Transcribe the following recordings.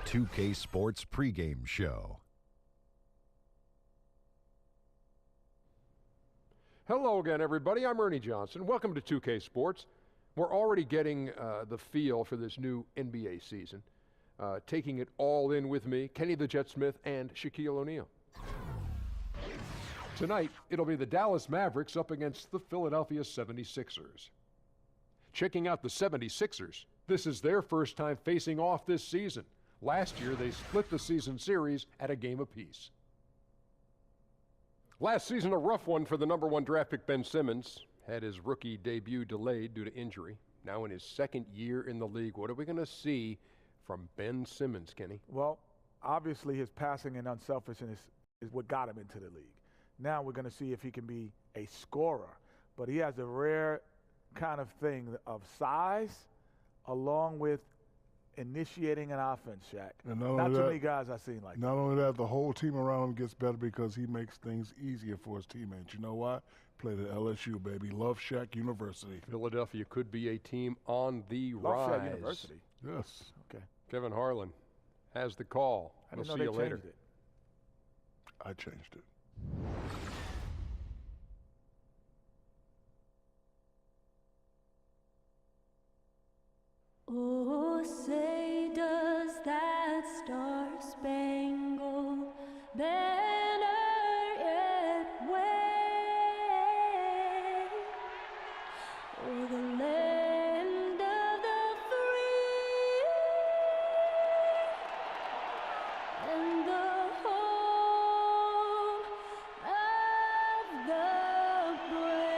2K Sports pregame show. Hello again, everybody. I'm Ernie Johnson. Welcome to 2K Sports. We're already getting the feel for this new NBA season. Taking it all in with me, Kenny the Jet Smith and Shaquille O'Neal. Tonight, it'll be the Dallas Mavericks up against the Philadelphia 76ers. Checking out the 76ers, this is their first time facing off this season. Last year, they split the season series at a game apiece. Last season, a rough one for the #1 draft pick Ben Simmons. Had his rookie debut delayed due to injury. Now in his second year in the league, what are we going to see from Ben Simmons, Kenny? Well, obviously his passing and unselfishness is what got him into the league. Now we're going to see if he can be a scorer. But he has a rare kind of thing of size along with initiating an offense, Shaq. And not too many guys I've seen like that. Not only that, the whole team around him gets better because he makes things easier for his teammates. You know why? Played at LSU, baby. Love Shack University. Philadelphia could be a team on the Love rise. Shack University. Yes. Okay. Kevin Harlan has the call. I We'll didn't see know you they later. changed it. I changed it. Oh, say does that star-spangled banner yet wave o'er the land of the free and the home of the brave.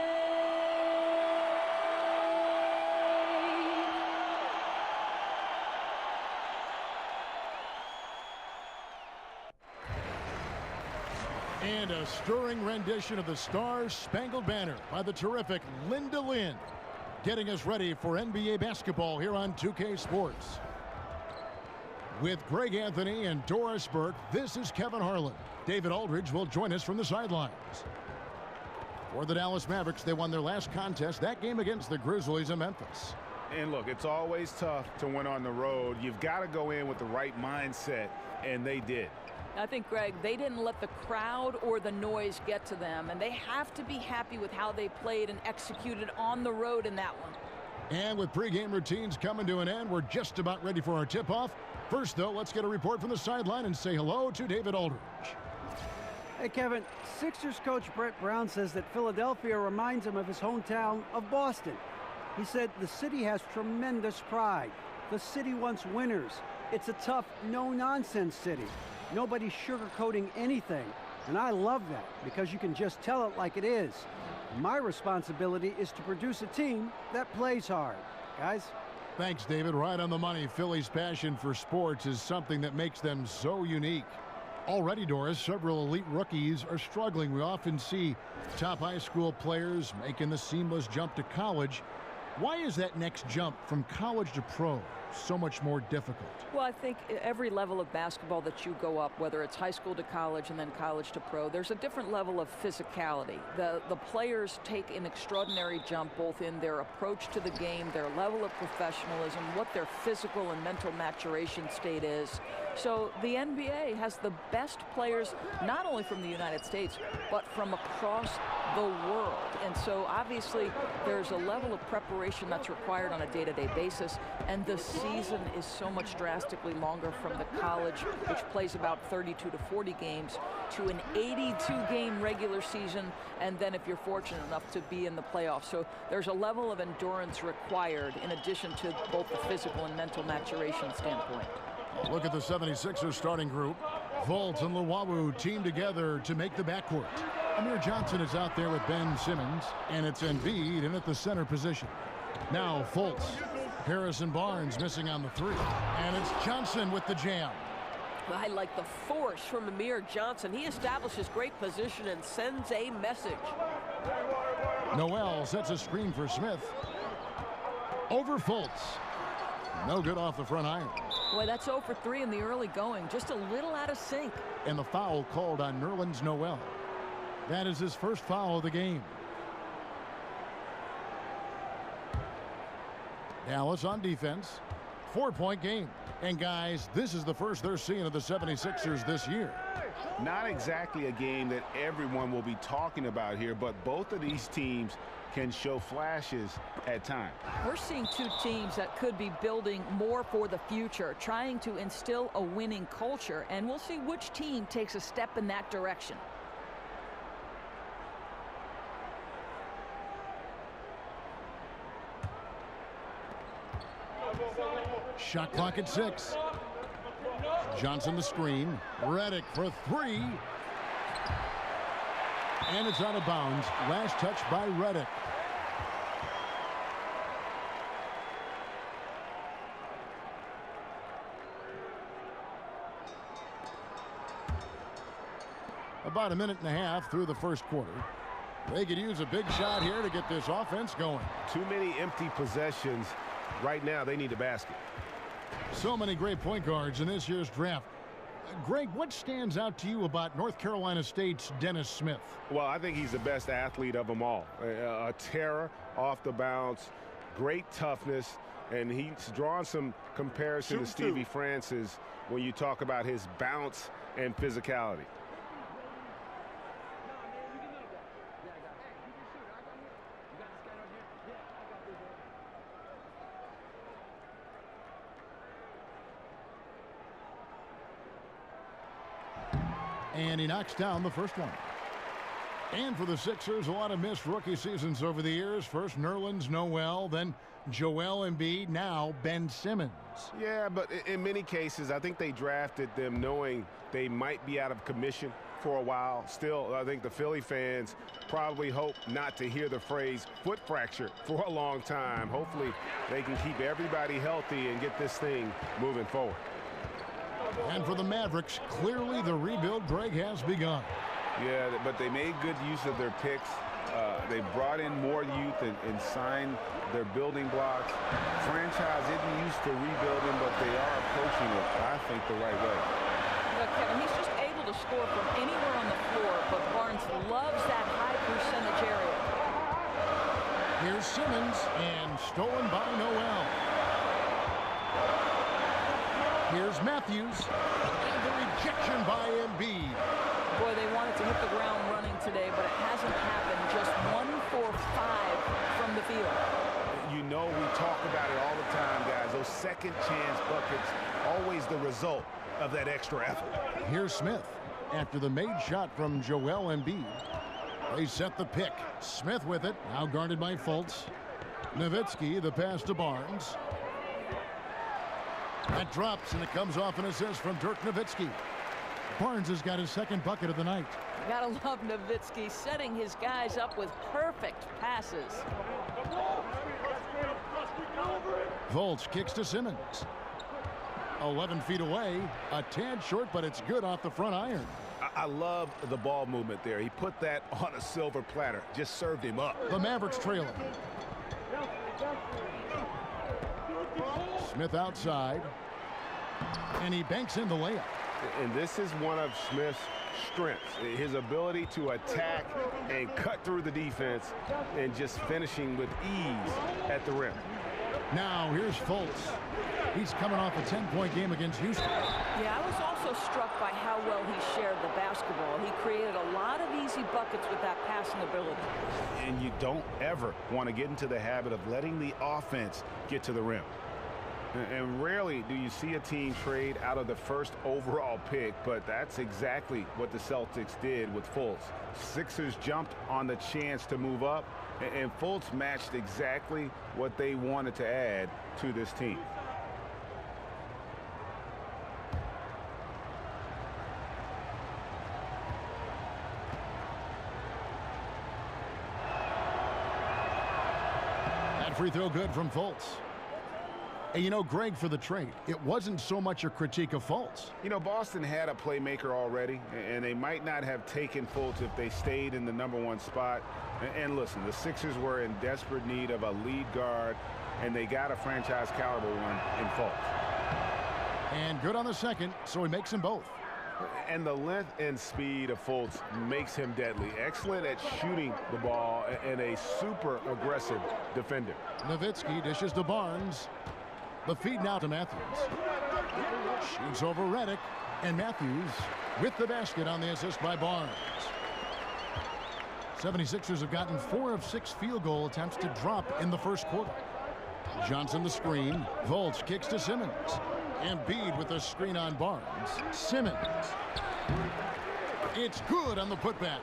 And a stirring rendition of the Star-Spangled Banner by the terrific Linda Lynn, getting us ready for NBA basketball here on 2K Sports. With Greg Anthony and Doris Burke, this is Kevin Harlan. David Aldridge will join us from the sidelines. For the Dallas Mavericks, they won their last contest, that game against the Grizzlies in Memphis. And look, it's always tough to win on the road. You've got to go in with the right mindset, and they did. I think, Greg, they didn't let the crowd or the noise get to them, and they have to be happy with how they played and executed on the road in that one. And with pregame routines coming to an end, we're just about ready for our tip-off. First, though, let's get a report from the sideline and say hello to David Aldridge. Hey, Kevin, Sixers coach Brett Brown says that Philadelphia reminds him of his hometown of Boston. He said the city has tremendous pride. The city wants winners. It's a tough, no-nonsense city. Nobody's sugarcoating anything, and I love that because you can just tell it like it is. My responsibility is to produce a team that plays hard. Guys? Thanks, David. Right on the money. Philly's passion for sports is something that makes them so unique. Already, Doris, several elite rookies are struggling. We often see top high school players making the seamless jump to college. Why is that next jump from college to pro so much more difficult? Well, I think every level of basketball that you go up, whether it's high school to college and then college to pro, there's a different level of physicality. The players take an extraordinary jump both in their approach to the game, their level of professionalism, what their physical and mental maturation state is. So the NBA has the best players, not only from the United States, but from across the world. And so obviously there's a level of preparation that's required on a day-to-day basis, and the season is so much drastically longer from the college, which plays about 32 to 40 games, to an 82-game regular season, and then if you're fortunate enough to be in the playoffs. So there's a level of endurance required in addition to both the physical and mental maturation standpoint. Look at the 76ers starting group. Fultz and Luwawu team together to make the backcourt. Amir Johnson is out there with Ben Simmons, and it's Embiid in at the center position. Now Fultz. Harrison Barnes missing on the three. And it's Johnson with the jam. I like the force from Amir Johnson. He establishes great position and sends a message. Noel sets a screen for Smith. Over Fultz. No good off the front iron. Boy, that's 0 for 3 in the early going. Just a little out of sync. And the foul called on Nerlens Noel. That is his first foul of the game. Dallas on defense. 4-point game. And guys, this is the first they're seeing of the 76ers this year. Not exactly a game that everyone will be talking about here, but both of these teams can show flashes at times. We're seeing two teams that could be building more for the future, trying to instill a winning culture, and we'll see which team takes a step in that direction. Shot clock at 6. Johnson the screen. Redick for 3. And it's out of bounds. Last touch by Redick. About a minute and a half through the first quarter. They could use a big shot here to get this offense going. Too many empty possessions. Right now, they need a basket. So many great point guards in this year's draft. Greg, what stands out to you about North Carolina State's Dennis Smith? Well, I think he's the best athlete of them all. A terror off the bounce, great toughness, and he's drawn some comparison to Stevie Francis when you talk about his bounce and physicality. And he knocks down the first one. And for the Sixers, a lot of missed rookie seasons over the years. First Nerlens Noel, then Joel Embiid, now Ben Simmons. Yeah, but in many cases, I think they drafted them knowing they might be out of commission for a while. Still, I think the Philly fans probably hope not to hear the phrase foot fracture for a long time. Hopefully, they can keep everybody healthy and get this thing moving forward. And for the Mavericks, clearly the rebuild, Greg, has begun. Yeah, but they made good use of their picks. They brought in more youth and signed their building blocks. Franchise isn't used to rebuilding, but they are approaching it, I think, the right way. Look, Kevin, he's just able to score from anywhere on the floor, but Barnes loves that high percentage area. Here's Simmons, and stolen by Noel. Here's Matthews, and the rejection by Embiid. Boy, they wanted to hit the ground running today, but it hasn't happened. Just 1 for 5 from the field. You know, we talk about it all the time, guys. Those second chance buckets, always the result of that extra effort. Here's Smith after the made shot from Joel Embiid. They set the pick. Smith with it, now guarded by Fultz. Nowitzki, the pass to Barnes. That drops, and it comes off an assist from Dirk Nowitzki. Barnes has got his second bucket of the night. You gotta love Nowitzki setting his guys up with perfect passes. Fultz kicks to Simmons. 11 feet away, a tad short, but it's good off the front iron. I love the ball movement there. He put that on a silver platter, just served him up. The Mavericks trailing. Smith outside, and he banks in the layup. And this is one of Smith's strengths, his ability to attack and cut through the defense and just finishing with ease at the rim. Now here's Fultz. He's coming off a 10-point game against Houston. Yeah, I was also struck by how well he shared the basketball. He created a lot of easy buckets with that passing ability. And you don't ever want to get into the habit of letting the offense get to the rim. And rarely do you see a team trade out of the first overall pick, but that's exactly what the Celtics did with Fultz. Sixers jumped on the chance to move up, and Fultz matched exactly what they wanted to add to this team. That free throw good from Fultz. And you know, Greg, for the trade, it wasn't so much a critique of Fultz. You know, Boston had a playmaker already, and they might not have taken Fultz if they stayed in the #1 spot. And listen, the Sixers were in desperate need of a lead guard, and they got a franchise caliber one in Fultz. And good on the second, so he makes them both. And the length and speed of Fultz makes him deadly. Excellent at shooting the ball and a super aggressive defender. Nowitzki dishes to Barnes. The feed now to Matthews. Shoots over Reddick, and Matthews with the basket on the assist by Barnes. 76ers have gotten 4 of 6 field goal attempts to drop in the first quarter. Johnson the screen. Volts kicks to Simmons. Embiid with the screen on Barnes. Simmons. It's good on the putback.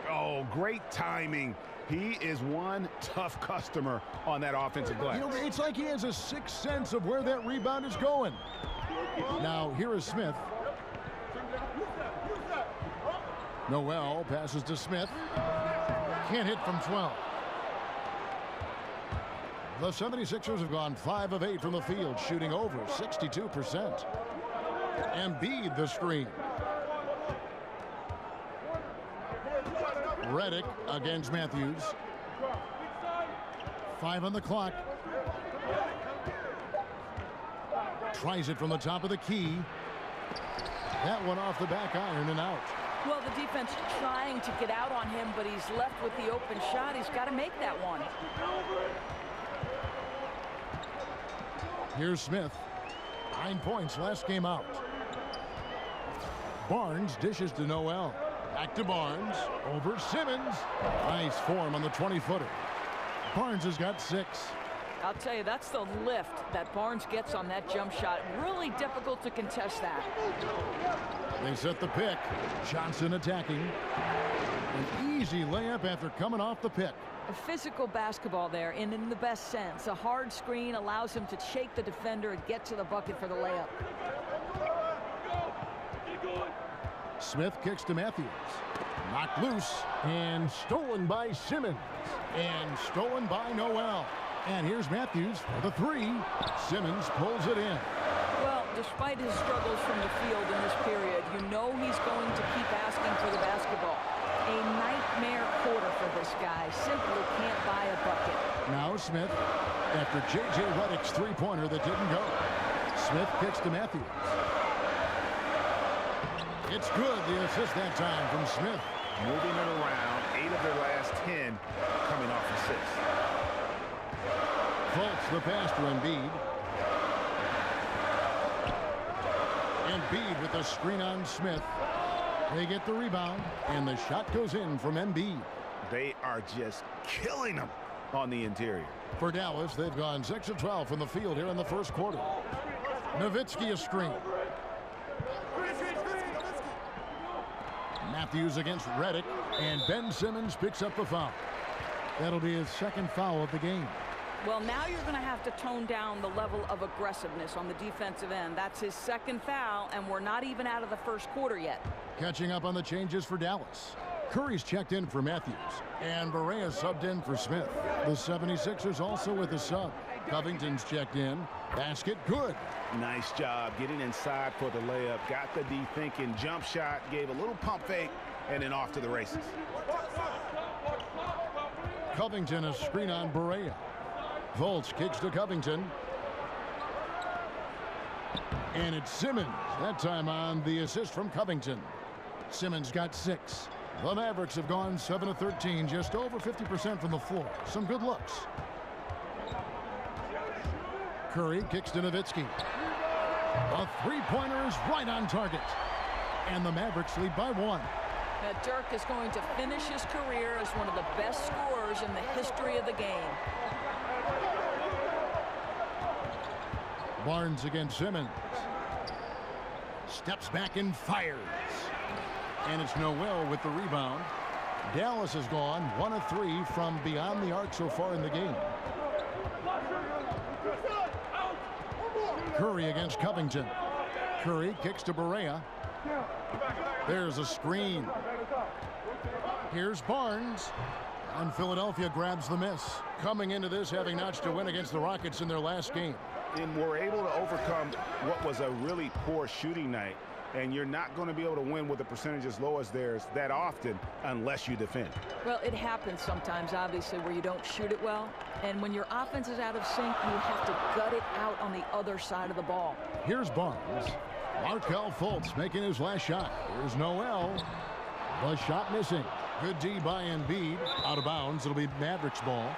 Oh, great timing. He is one tough customer on that offensive glass. You know, it's like he has a sixth sense of where that rebound is going. Now, here is Smith. Noel passes to Smith. Can't hit from 12. The 76ers have gone 5 of 8 from the field, shooting over 62%. Embiid the screen. Reddick against Matthews. 5 on the clock. Tries it from the top of the key. That one off the back iron and out. Well, the defense trying to get out on him, but he's left with the open shot. He's got to make that one. Here's Smith. 9 points last game out. Barnes dishes to Noel. Back to Barnes. Over Simmons. Nice form on the 20-footer. Barnes has got 6. I'll tell you, that's the lift that Barnes gets on that jump shot. Really difficult to contest that. They set the pick. Johnson attacking. An easy layup after coming off the pick. A physical basketball there, and in the best sense. A hard screen allows him to shake the defender and get to the bucket for the layup. Smith kicks to Matthews. Knocked loose and stolen by Simmons. And stolen by Noel. And here's Matthews for the 3. Simmons pulls it in. Well, despite his struggles from the field in this period, you know he's going to keep asking for the basketball. A nightmare quarter for this guy. Simply can't buy a bucket. Now Smith, after J.J. Redick's three-pointer that didn't go. Smith kicks to Matthews. It's good, the assist that time from Smith. Moving it around, 8 of their last 10 coming off assists. Fultz the pass to Embiid. Embiid with the screen on Smith. They get the rebound, and the shot goes in from Embiid. They are just killing them on the interior. For Dallas, they've gone 6 of 12 from the field here in the first quarter. Nowitzki a screen. Matthews against Reddick, and Ben Simmons picks up the foul. That'll be his second foul of the game. Well, now you're going to have to tone down the level of aggressiveness on the defensive end. That's his second foul, and we're not even out of the first quarter yet. Catching up on the changes for Dallas. Curry's checked in for Matthews, and Barea subbed in for Smith. The 76ers also with a sub. Covington's checked in. Basket good. Nice job getting inside for the layup. Got the D thinking. Jump shot. Gave a little pump fake. And then off to the races. Covington a screen on Barea. Volts kicks to Covington. And it's Simmons. That time on the assist from Covington. Simmons got 6. The Mavericks have gone 7 of 13. Just over 50% from the floor. Some good looks. Curry kicks to Nowitzki. A three-pointer is right on target. And the Mavericks lead by 1. Now Dirk is going to finish his career as one of the best scorers in the history of the game. Barnes against Simmons. Steps back and fires. And it's Noel with the rebound. Dallas has gone 1 of 3 from beyond the arc so far in the game. Curry against Covington. Curry kicks to Barea. There's a screen. Here's Barnes. And Philadelphia grabs the miss. Coming into this having notched a win against the Rockets in their last game. And we're able to overcome what was a really poor shooting night. And you're not going to be able to win with a percentage as low as theirs that often unless you defend. Well, it happens sometimes, obviously, where you don't shoot it well. And when your offense is out of sync, you have to gut it out on the other side of the ball. Here's Barnes. Markelle Fultz making his last shot. Here's Noel. The shot missing. Good D by Embiid. Out of bounds. It'll be Mavericks ball.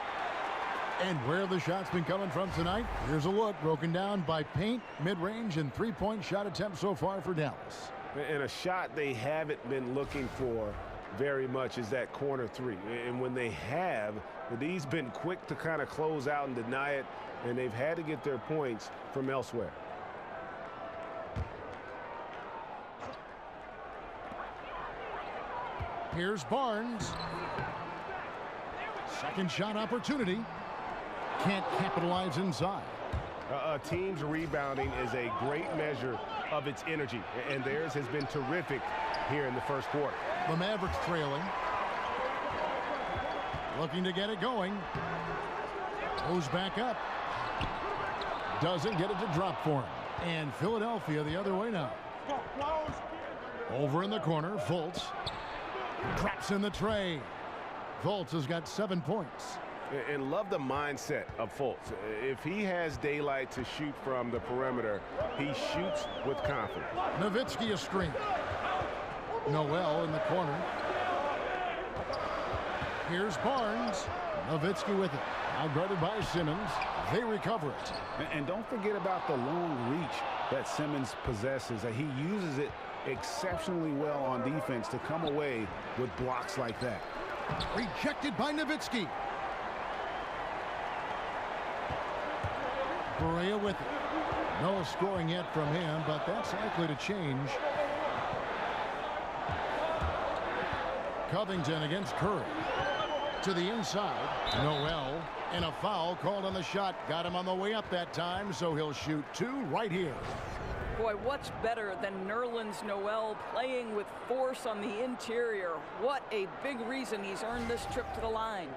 And where have the shots been coming from tonight? Here's a look broken down by paint, mid-range, and three-point shot attempts so far for Dallas. And a shot they haven't been looking for very much is that corner three. And when they have, D's been quick to kind of close out and deny it, and they've had to get their points from elsewhere. Here's Barnes. Second shot opportunity. Can't capitalize inside. A team's rebounding is a great measure of its energy, and theirs has been terrific here in the first quarter. The Mavericks trailing. Looking to get it going. Goes back up. Doesn't get it to drop for him. And Philadelphia the other way now. Over in the corner, Fultz. Drops in the tray. Fultz has got 7 points. And love the mindset of Fultz. If he has daylight to shoot from the perimeter, he shoots with confidence. Nowitzki a screen. Noel in the corner. Here's Barnes. Nowitzki with it. Now guarded by Simmons. They recover it. And don't forget about the long reach that Simmons possesses. He uses it exceptionally well on defense to come away with blocks like that. Rejected by Nowitzki. Barea with it. No scoring yet from him, but that's likely to change. Covington against Curry. To the inside. Noel. And a foul called on the shot. Got him on the way up that time, so he'll shoot 2 right here. Boy, what's better than Nerlens Noel playing with force on the interior? What a big reason he's earned this trip to the line.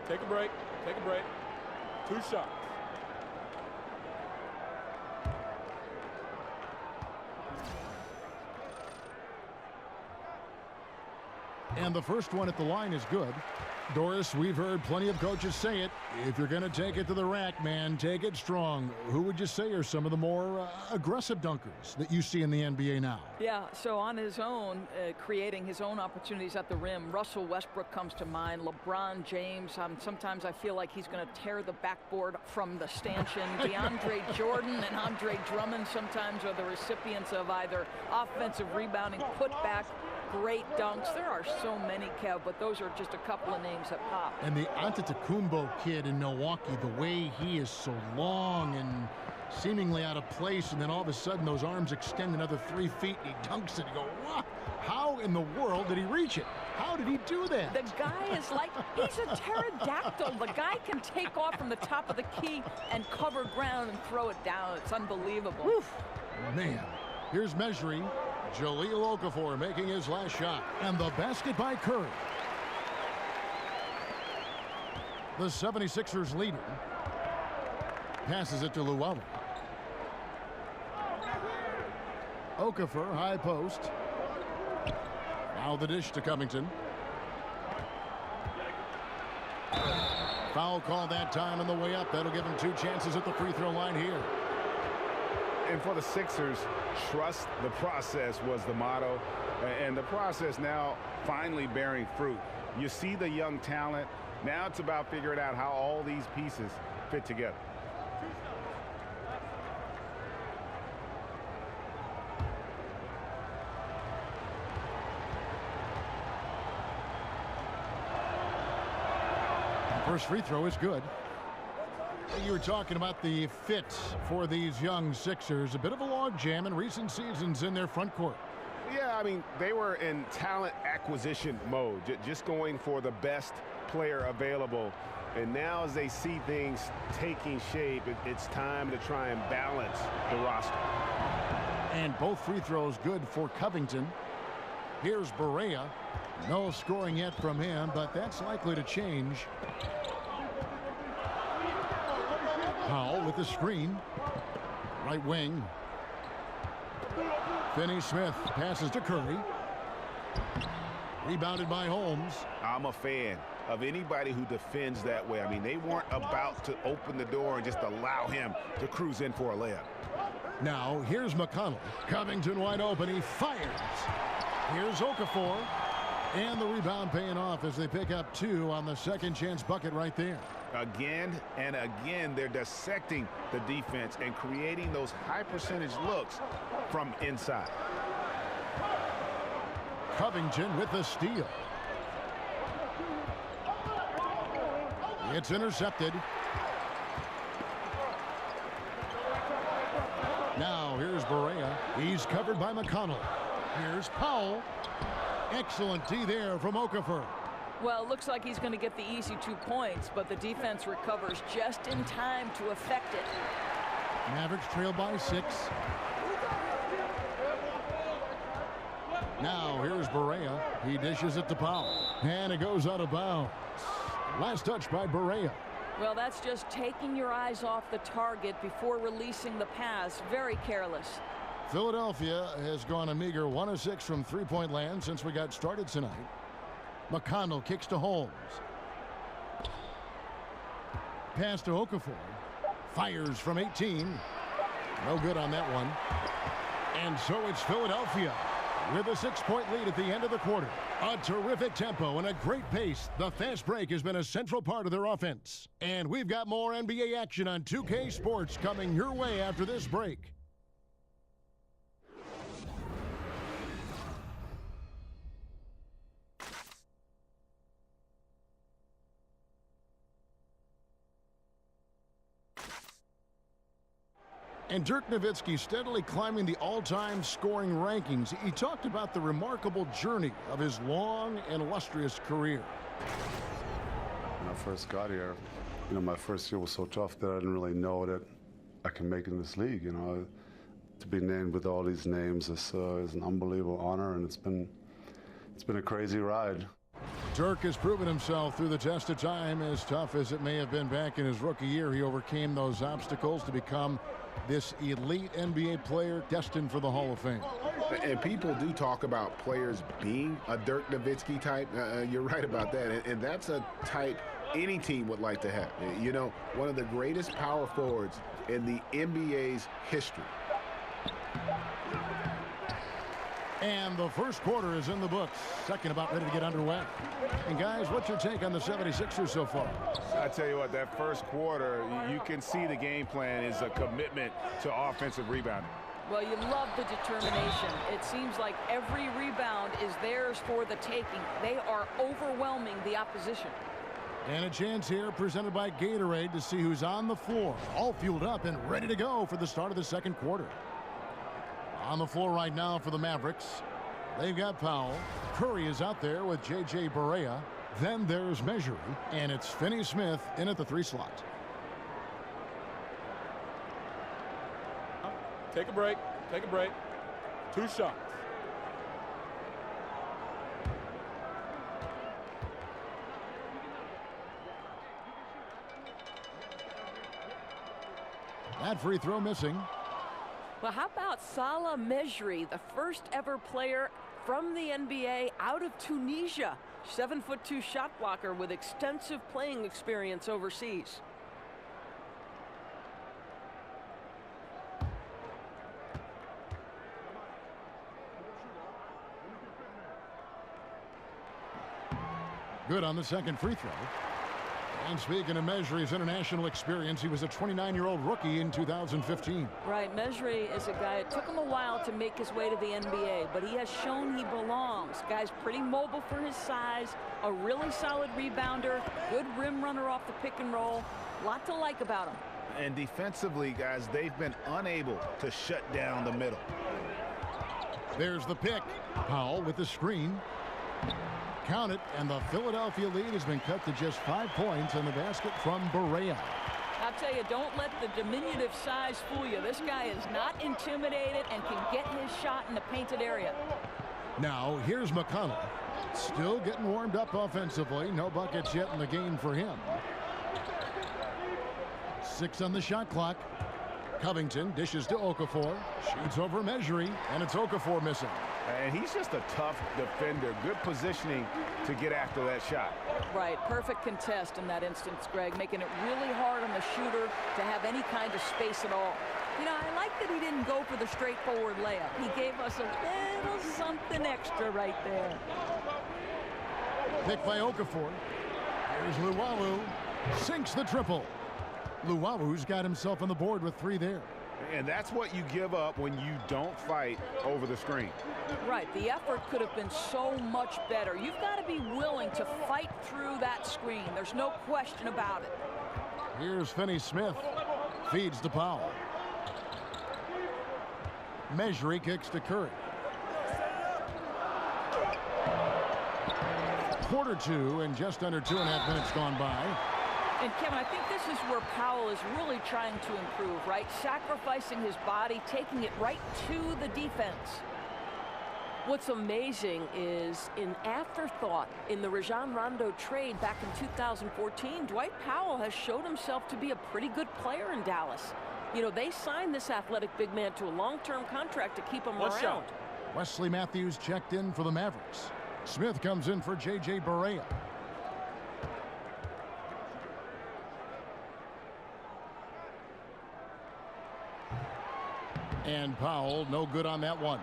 Take a break. Take a break. 2 shots. And the first one at the line is good. Doris, we've heard plenty of coaches say it. If you're going to take it to the rack, man, take it strong. Who would you say are some of the more aggressive dunkers that you see in the NBA now? Yeah, so on his own, creating his own opportunities at the rim, Russell Westbrook comes to mind, LeBron James. Sometimes I feel like he's going to tear the backboard from the stanchion. DeAndre Jordan and Andre Drummond sometimes are the recipients of either offensive rebounding, putback, great dunks. There are so many, Kev, but those are just a couple of names that pop. And the Antetokounmpo kid in Milwaukee, the way he is so long and seemingly out of place, and then all of a sudden those arms extend another 3 feet and he dunks it. You go, what? How in the world did he reach it? How did he do that? The guy is like, he's a pterodactyl. The guy can take off from the top of the key and cover ground and throw it down. It's unbelievable. Oof. Man, here's measuring. Jahlil Okafor making his last shot. And the basket by Curry. The 76ers leader. Passes it to Llewellyn. Okafor, high post. Now the dish to Covington. Foul call that time on the way up. That'll give him 2 chances at the free throw line here. And for the Sixers, trust the process was the motto. And the process now finally bearing fruit. You see the young talent. Now it's about figuring out how all these pieces fit together. First free throw is good. You were talking about the fit for these young Sixers. A bit of a logjam in recent seasons in their front court. Yeah, I mean, they were in talent acquisition mode, just going for the best player available. And now as they see things taking shape, it's time to try and balance the roster. And both free throws good for Covington. Here's Barea. No scoring yet from him, but that's likely to change. Powell with the screen. Right wing. Finney-Smith passes to Curry. Rebounded by Holmes. I'm a fan of anybody who defends that way. I mean, they weren't about to open the door and just allow him to cruise in for a layup. Now, here's McConnell. Covington wide open. He fires. Here's Okafor. And the rebound paying off as they pick up 2 on the second chance bucket right there. Again and again, they're dissecting the defense and creating those high percentage looks from inside. Covington with the steal. It's intercepted. Now here's Barea. He's covered by McConnell. Here's Powell. Excellent D there from Okafor. Well, it looks like he's going to get the easy 2 points, but the defense recovers just in time to effect it. Mavericks trail by 6. Now here's Barea. He dishes it to Powell. And it goes out of bounds. Last touch by Barea. Well, that's just taking your eyes off the target before releasing the pass. Very careless. Philadelphia has gone a meager 1 of 6 from three-point land since we got started tonight. McConnell kicks to Holmes. Pass to Okafor. Fires from 18. No good on that one. And so it's Philadelphia with a 6-point lead at the end of the quarter. A terrific tempo and a great pace. The fast break has been a central part of their offense. And we've got more NBA action on 2K Sports coming your way after this break. And Dirk Nowitzki steadily climbing the all-time scoring rankings. He talked about the remarkable journey of his long and illustrious career. When I first got here, my first year was so tough that I didn't really know that I can make it in this league. To be named with all these names is an unbelievable honor, and it's been a crazy ride. Dirk has proven himself through the test of time. As tough as it may have been back in his rookie year, he overcame those obstacles to become this elite NBA player destined for the Hall of Fame. And people do talk about players being a Dirk Nowitzki type. You're right about that. And that's a type any team would like to have. One of the greatest power forwards in the NBA's history. And the first quarter is in the books. Second about ready to get underway. And guys, what's your take on the 76ers so far? I tell you what, that first quarter, you can see the game plan is a commitment to offensive rebounding. Well, you love the determination. It seems like every rebound is theirs for the taking. They are overwhelming the opposition. And a chance here presented by Gatorade to see who's on the floor. All fueled up and ready to go for the start of the second quarter. On the floor right now for the Mavericks. They've got Powell. Curry is out there with J.J. Barea. Then there's Measury. And it's Finney-Smith in at the 3 slot. Take a break. Take a break. 2 shots. That free throw missing. Well, how about Salah Mejri, the first ever player from the NBA out of Tunisia? 7'2" shot blocker with extensive playing experience overseas. Good on the second free throw. And speaking of Mejri's international experience, he was a 29-year-old rookie in 2015. Right, Mejri is a guy, it took him a while to make his way to the NBA, but he has shown he belongs. Guy's pretty mobile for his size, a really solid rebounder, good rim runner off the pick and roll. Lot to like about him. And defensively, guys, they've been unable to shut down the middle. There's the pick. Powell with the screen. Count it, and the Philadelphia lead has been cut to just 5 points in the basket from Barea. I'll tell you, don't let the diminutive size fool you. This guy is not intimidated and can get his shot in the painted area. Now, here's McConnell. Still getting warmed up offensively. No buckets yet in the game for him. 6 on the shot clock. Covington dishes to Okafor. Shoots over Mejri, and it's Okafor missing. And he's just a tough defender. Good positioning to get after that shot. Right, perfect contest in that instance, Greg, making it really hard on the shooter to have any kind of space at all. You know, I like that he didn't go for the straightforward layup. He gave us a little something extra right there. Pick by Okafor. Here's Luwawu. Sinks the triple. Luwawu's got himself on the board with 3 there. And that's what you give up when you don't fight over the screen. Right, the effort could have been so much better. You've got to be willing to fight through that screen. There's no question about it. Here's Finney-Smith. Feeds to Powell. Mejri kicks to Curry. Quarter 2 and just under 2.5 minutes gone by. And Kevin, I think this is where Powell is really trying to improve, right? Sacrificing his body, taking it right to the defense. What's amazing is, in afterthought, in the Rajon Rondo trade back in 2014, Dwight Powell has showed himself to be a pretty good player in Dallas. You know, they signed this athletic big man to a long-term contract to keep him around. Wesley Matthews checked in for the Mavericks. Smith comes in for J.J. Barea. And Powell, no good on that one.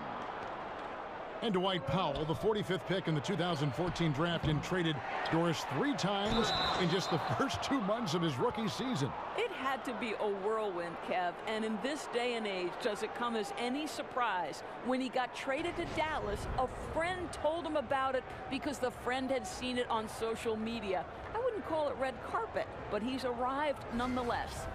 And Dwight Powell, the 45th pick in the 2014 draft, and traded Doris 3 times in just the first 2 months of his rookie season. It had to be a whirlwind, Kev, and in this day and age, does it come as any surprise when he got traded to Dallas, a friend told him about it because the friend had seen it on social media. I wouldn't call it red carpet, but he's arrived nonetheless.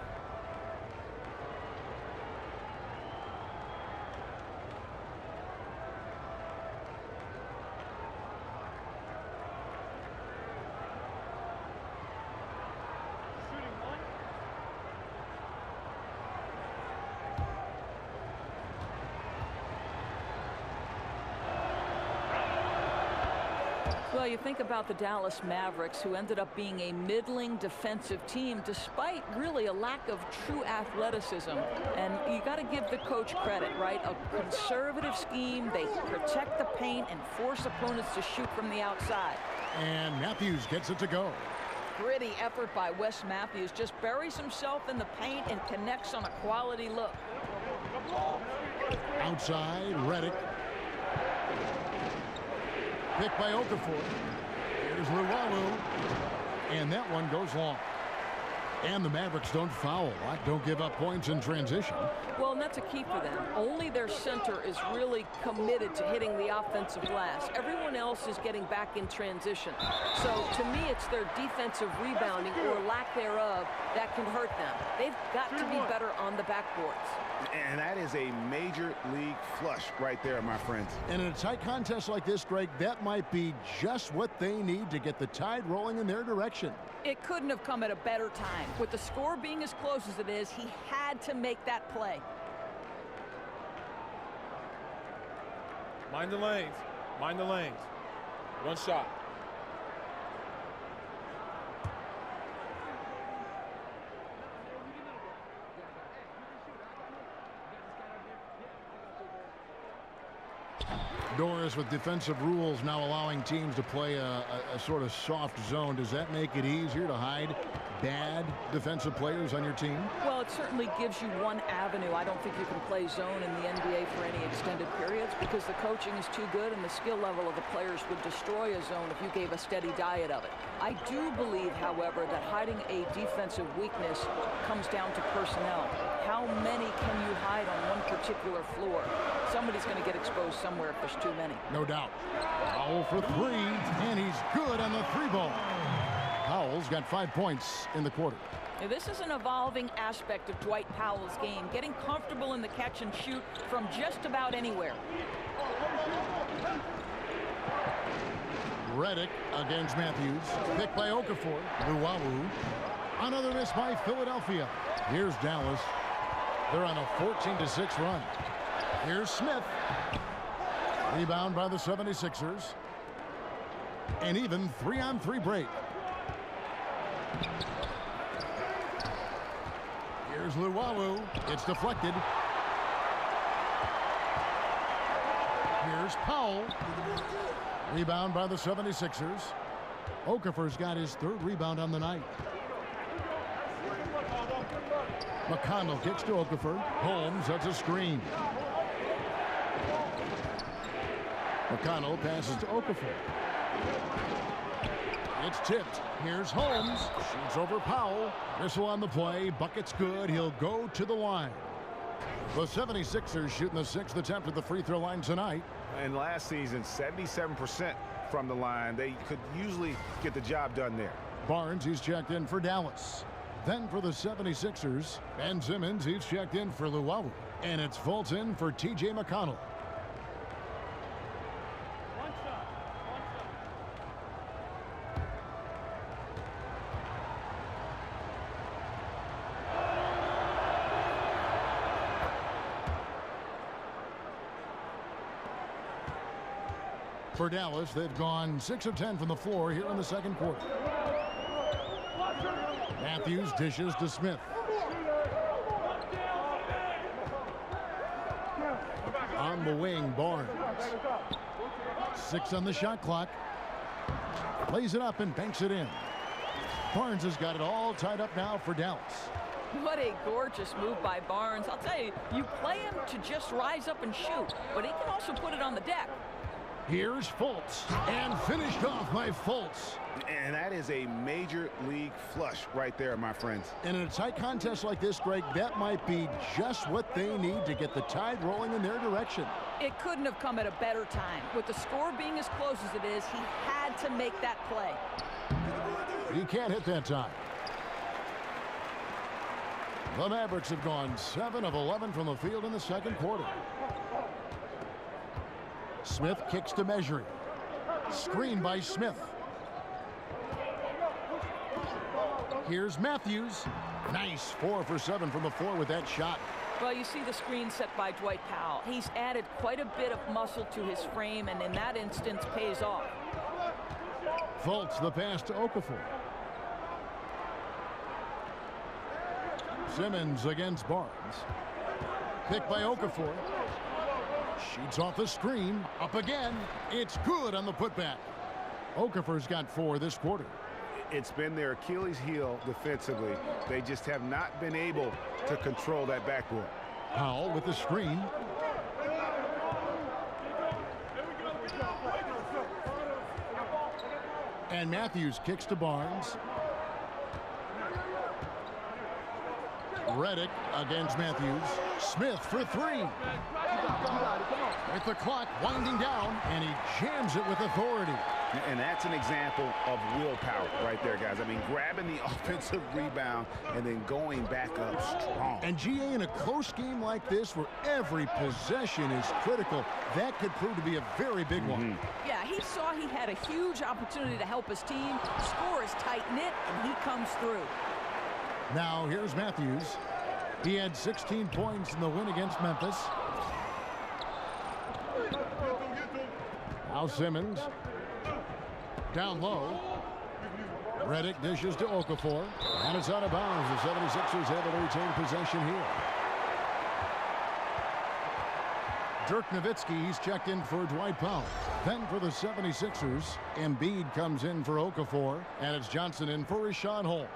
Well, you think about the Dallas Mavericks, who ended up being a middling defensive team despite really a lack of true athleticism. And you got to give the coach credit, right? A conservative scheme. They protect the paint and force opponents to shoot from the outside. And Matthews gets it to go. Gritty effort by Wes Matthews. Just buries himself in the paint and connects on a quality look. Outside, Redick. Picked by Okafor. Here's Luwawu. And that one goes long. And the Mavericks don't foul a lot, don't give up points in transition. Well, and that's a key for them. Only their center is really committed to hitting the offensive glass. Everyone else is getting back in transition. So, to me, it's their defensive rebounding or lack thereof that can hurt them. They've got to be better on the backboards. And that is a major league flush right there, my friends. And in a tight contest like this, Greg, that might be just what they need to get the tide rolling in their direction. It couldn't have come at a better time. With the score being as close as it is, he had to make that play. Mind the lanes. Mind the lanes. One shot. Doris, with defensive rules now allowing teams to play a sort of soft zone, does that make it easier to hide bad defensive players on your team? Well, it certainly gives you one avenue. I don't think you can play zone in the NBA for any extended periods because the coaching is too good and the skill level of the players would destroy a zone if you gave a steady diet of it. I do believe, however, that hiding a defensive weakness comes down to personnel. How many can you hide on one particular floor? Somebody's going to get exposed somewhere if there's too many. No doubt. Powell for 3, and he's good on the 3-ball. Powell's got 5 points in the quarter. Now, this is an evolving aspect of Dwight Powell's game, getting comfortable in the catch and shoot from just about anywhere. Redick against Matthews. Picked by Okafor. Luwawu. Another miss by Philadelphia. Here's Dallas. They're on a 14-6 run. Here's Smith. Rebound by the 76ers. An even 3-on-3 break. Here's Luwawu. It's deflected. Here's Powell. Rebound by the 76ers. Okafor's got his 3rd rebound on the night. McConnell kicks to Okafor. Holmes, that's a screen. McConnell passes to Okafor. It's tipped. Here's Holmes. Shoots over Powell. Whistle on the play. Bucket's good. He'll go to the line. The 76ers shooting the 6th attempt at the free throw line tonight. And last season, 77% from the line. They could usually get the job done there. Barnes, he's checked in for Dallas. Then for the 76ers, Ben Simmons, he's checked in for Luau. And it's Fulton for T.J. McConnell. For Dallas, they've gone 6 of 10 from the floor here in the second quarter. Matthews dishes to Smith. On the wing, Barnes. 6 on the shot clock. Lays it up and banks it in. Barnes has got it all tied up now for Dallas. What a gorgeous move by Barnes. I'll tell you, you play him to just rise up and shoot, but he can also put it on the deck. Here's Fultz, and finished off by Fultz. And that is a major league flush right there, my friends. And in a tight contest like this, Greg, that might be just what they need to get the tide rolling in their direction. It couldn't have come at a better time. With the score being as close as it is, he had to make that play. He can't hit that time. The Mavericks have gone 7 of 11 from the field in the second quarter. Smith kicks to Measuring. Screen by Smith. Here's Matthews. Nice 4 for 7 from the floor with that shot. Well, you see the screen set by Dwight Powell. He's added quite a bit of muscle to his frame, and in that instance pays off. Fultz the pass to Okafor. Simmons against Barnes. Picked by Okafor. Shoots off the screen. Up again. It's good on the putback. Okafor's got 4 this quarter. It's been their Achilles heel defensively. They just have not been able to control that backboard. Powell with the screen. And Matthews kicks to Barnes. Redick against Matthews. Smith for 3. With the clock winding down, and he jams it with authority. And that's an example of willpower right there, guys. I mean, grabbing the offensive rebound and then going back up strong. And GA, in a close game like this where every possession is critical, that could prove to be a very big one. Yeah, he saw he had a huge opportunity to help his team. Score is tight-knit, and he comes through. Now here's Matthews. He had 16 points in the win against Memphis. Now Simmons. Down low. Redick dishes to Okafor. And it's out of bounds. The 76ers able to retain possession here. Dirk Nowitzki, he's checked in for Dwight Powell. Then for the 76ers, Embiid comes in for Okafor. And it's Johnson in for Rashawn Holmes.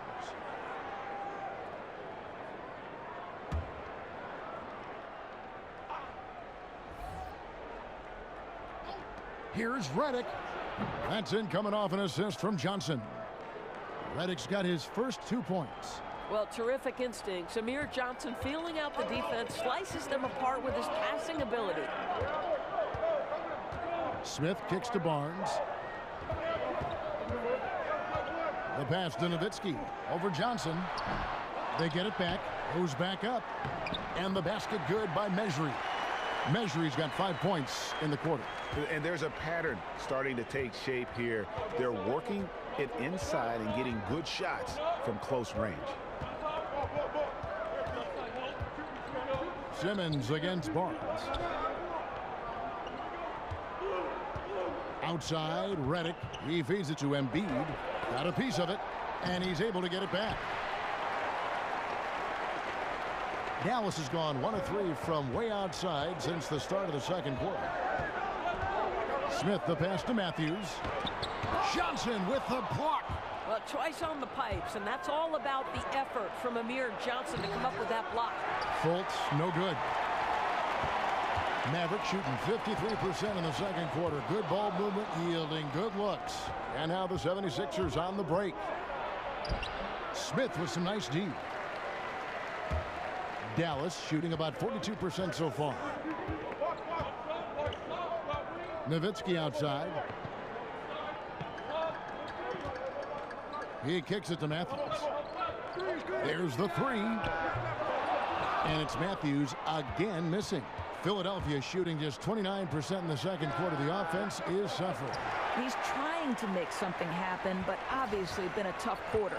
Here's Redick. That's in, coming off an assist from Johnson. Redick's got his first 2 points. Well, terrific instincts. Amir Johnson feeling out the defense, slices them apart with his passing ability. Smith kicks to Barnes. The pass to Nowitzki. Over Johnson. They get it back. Goes back up. And the basket good by Measuring. Measuring's got 5 points in the quarter. And there's a pattern starting to take shape here. They're working it inside and getting good shots from close range. Simmons against Barnes. Outside, Redick. He feeds it to Embiid. Got a piece of it, and he's able to get it back. Dallas has gone 1 of 3 from way outside since the start of the second quarter. Smith the pass to Matthews. Johnson with the block. Well, twice on the pipes, and that's all about the effort from Amir Johnson to come up with that block. Fultz, no good. Mavericks shooting 53% in the second quarter. Good ball movement, yielding good looks. And now the 76ers on the break. Smith with some nice D. Dallas shooting about 42% so far. Nowitzki outside. He kicks it to Matthews. There's the three. And it's Matthews again missing. Philadelphia shooting just 29% in the second quarter. The offense is suffering. He's trying to make something happen, but obviously been a tough quarter.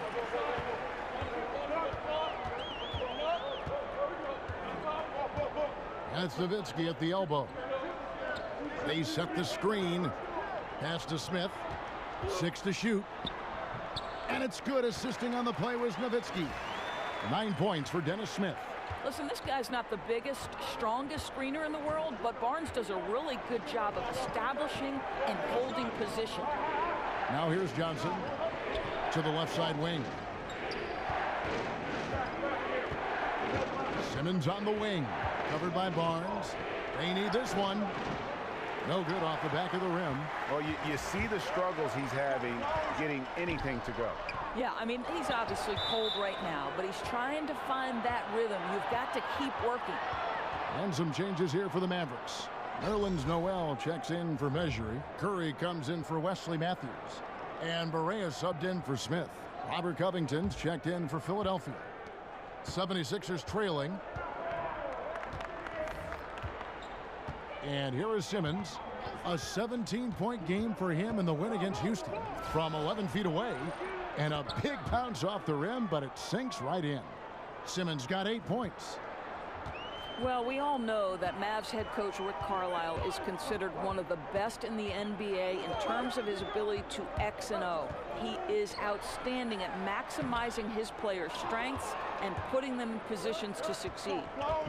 That's Nowitzki at the elbow. They set the screen. Pass to Smith. 6 to shoot. And it's good. Assisting on the play was Nowitzki. 9 points for Dennis Smith. Listen, this guy's not the biggest, strongest screener in the world, but Barnes does a really good job of establishing and holding position. Now here's Johnson to the left side wing. Simmons on the wing. Covered by Barnes. They need this one. No good off the back of the rim. Well, you see the struggles he's having getting anything to go. Yeah, I mean, he's obviously cold right now, but he's trying to find that rhythm. You've got to keep working. And some changes here for the Mavericks. Nerlens Noel checks in for Measury. Curry comes in for Wesley Matthews. And Barea subbed in for Smith. Robert Covington's checked in for Philadelphia. 76ers trailing. And here is Simmons. A 17-point game for him in the win against Houston from 11 feet away. And a big bounce off the rim, but it sinks right in. Simmons got 8 points. Well, we all know that Mavs head coach Rick Carlisle is considered one of the best in the NBA in terms of his ability to X and O. He is outstanding at maximizing his players' strengths and putting them in positions to succeed.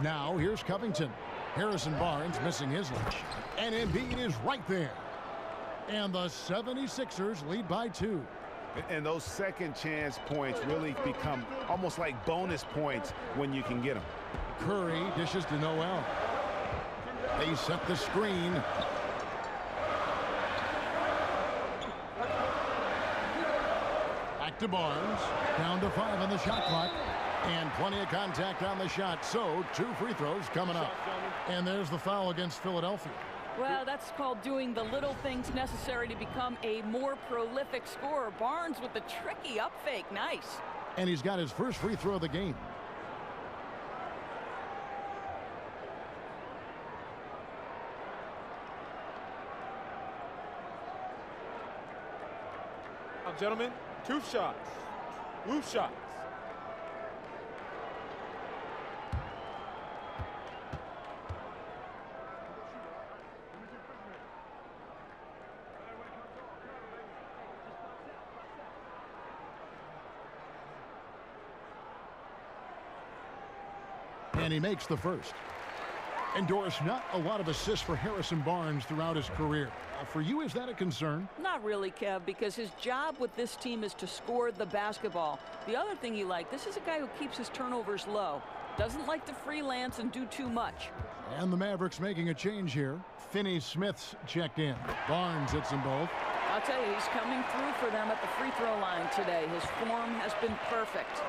Now here's Covington. Harrison Barnes missing his lunch. And Embiid is right there. And the 76ers lead by 2. And those second chance points really become almost like bonus points when you can get them. Curry dishes to Noel. They set the screen. Back to Barnes. Down to 5 on the shot clock. And plenty of contact on the shot. So 2 free throws coming up. And there's the foul against Philadelphia. Well, that's called doing the little things necessary to become a more prolific scorer. Barnes with the tricky up fake. Nice. And he's got his first free throw of the game. Gentlemen, 2 shots. Loose shots. And he makes the first. And Doris, not a lot of assists for Harrison Barnes throughout his career. For you, is that a concern? Not really, Kev, because his job with this team is to score the basketball. The other thing you like, this is a guy who keeps his turnovers low. Doesn't like to freelance and do too much. And the Mavericks making a change here. Finney-Smith's checked in. Barnes hits them both. I'll tell you, he's coming through for them at the free throw line today. His form has been perfect.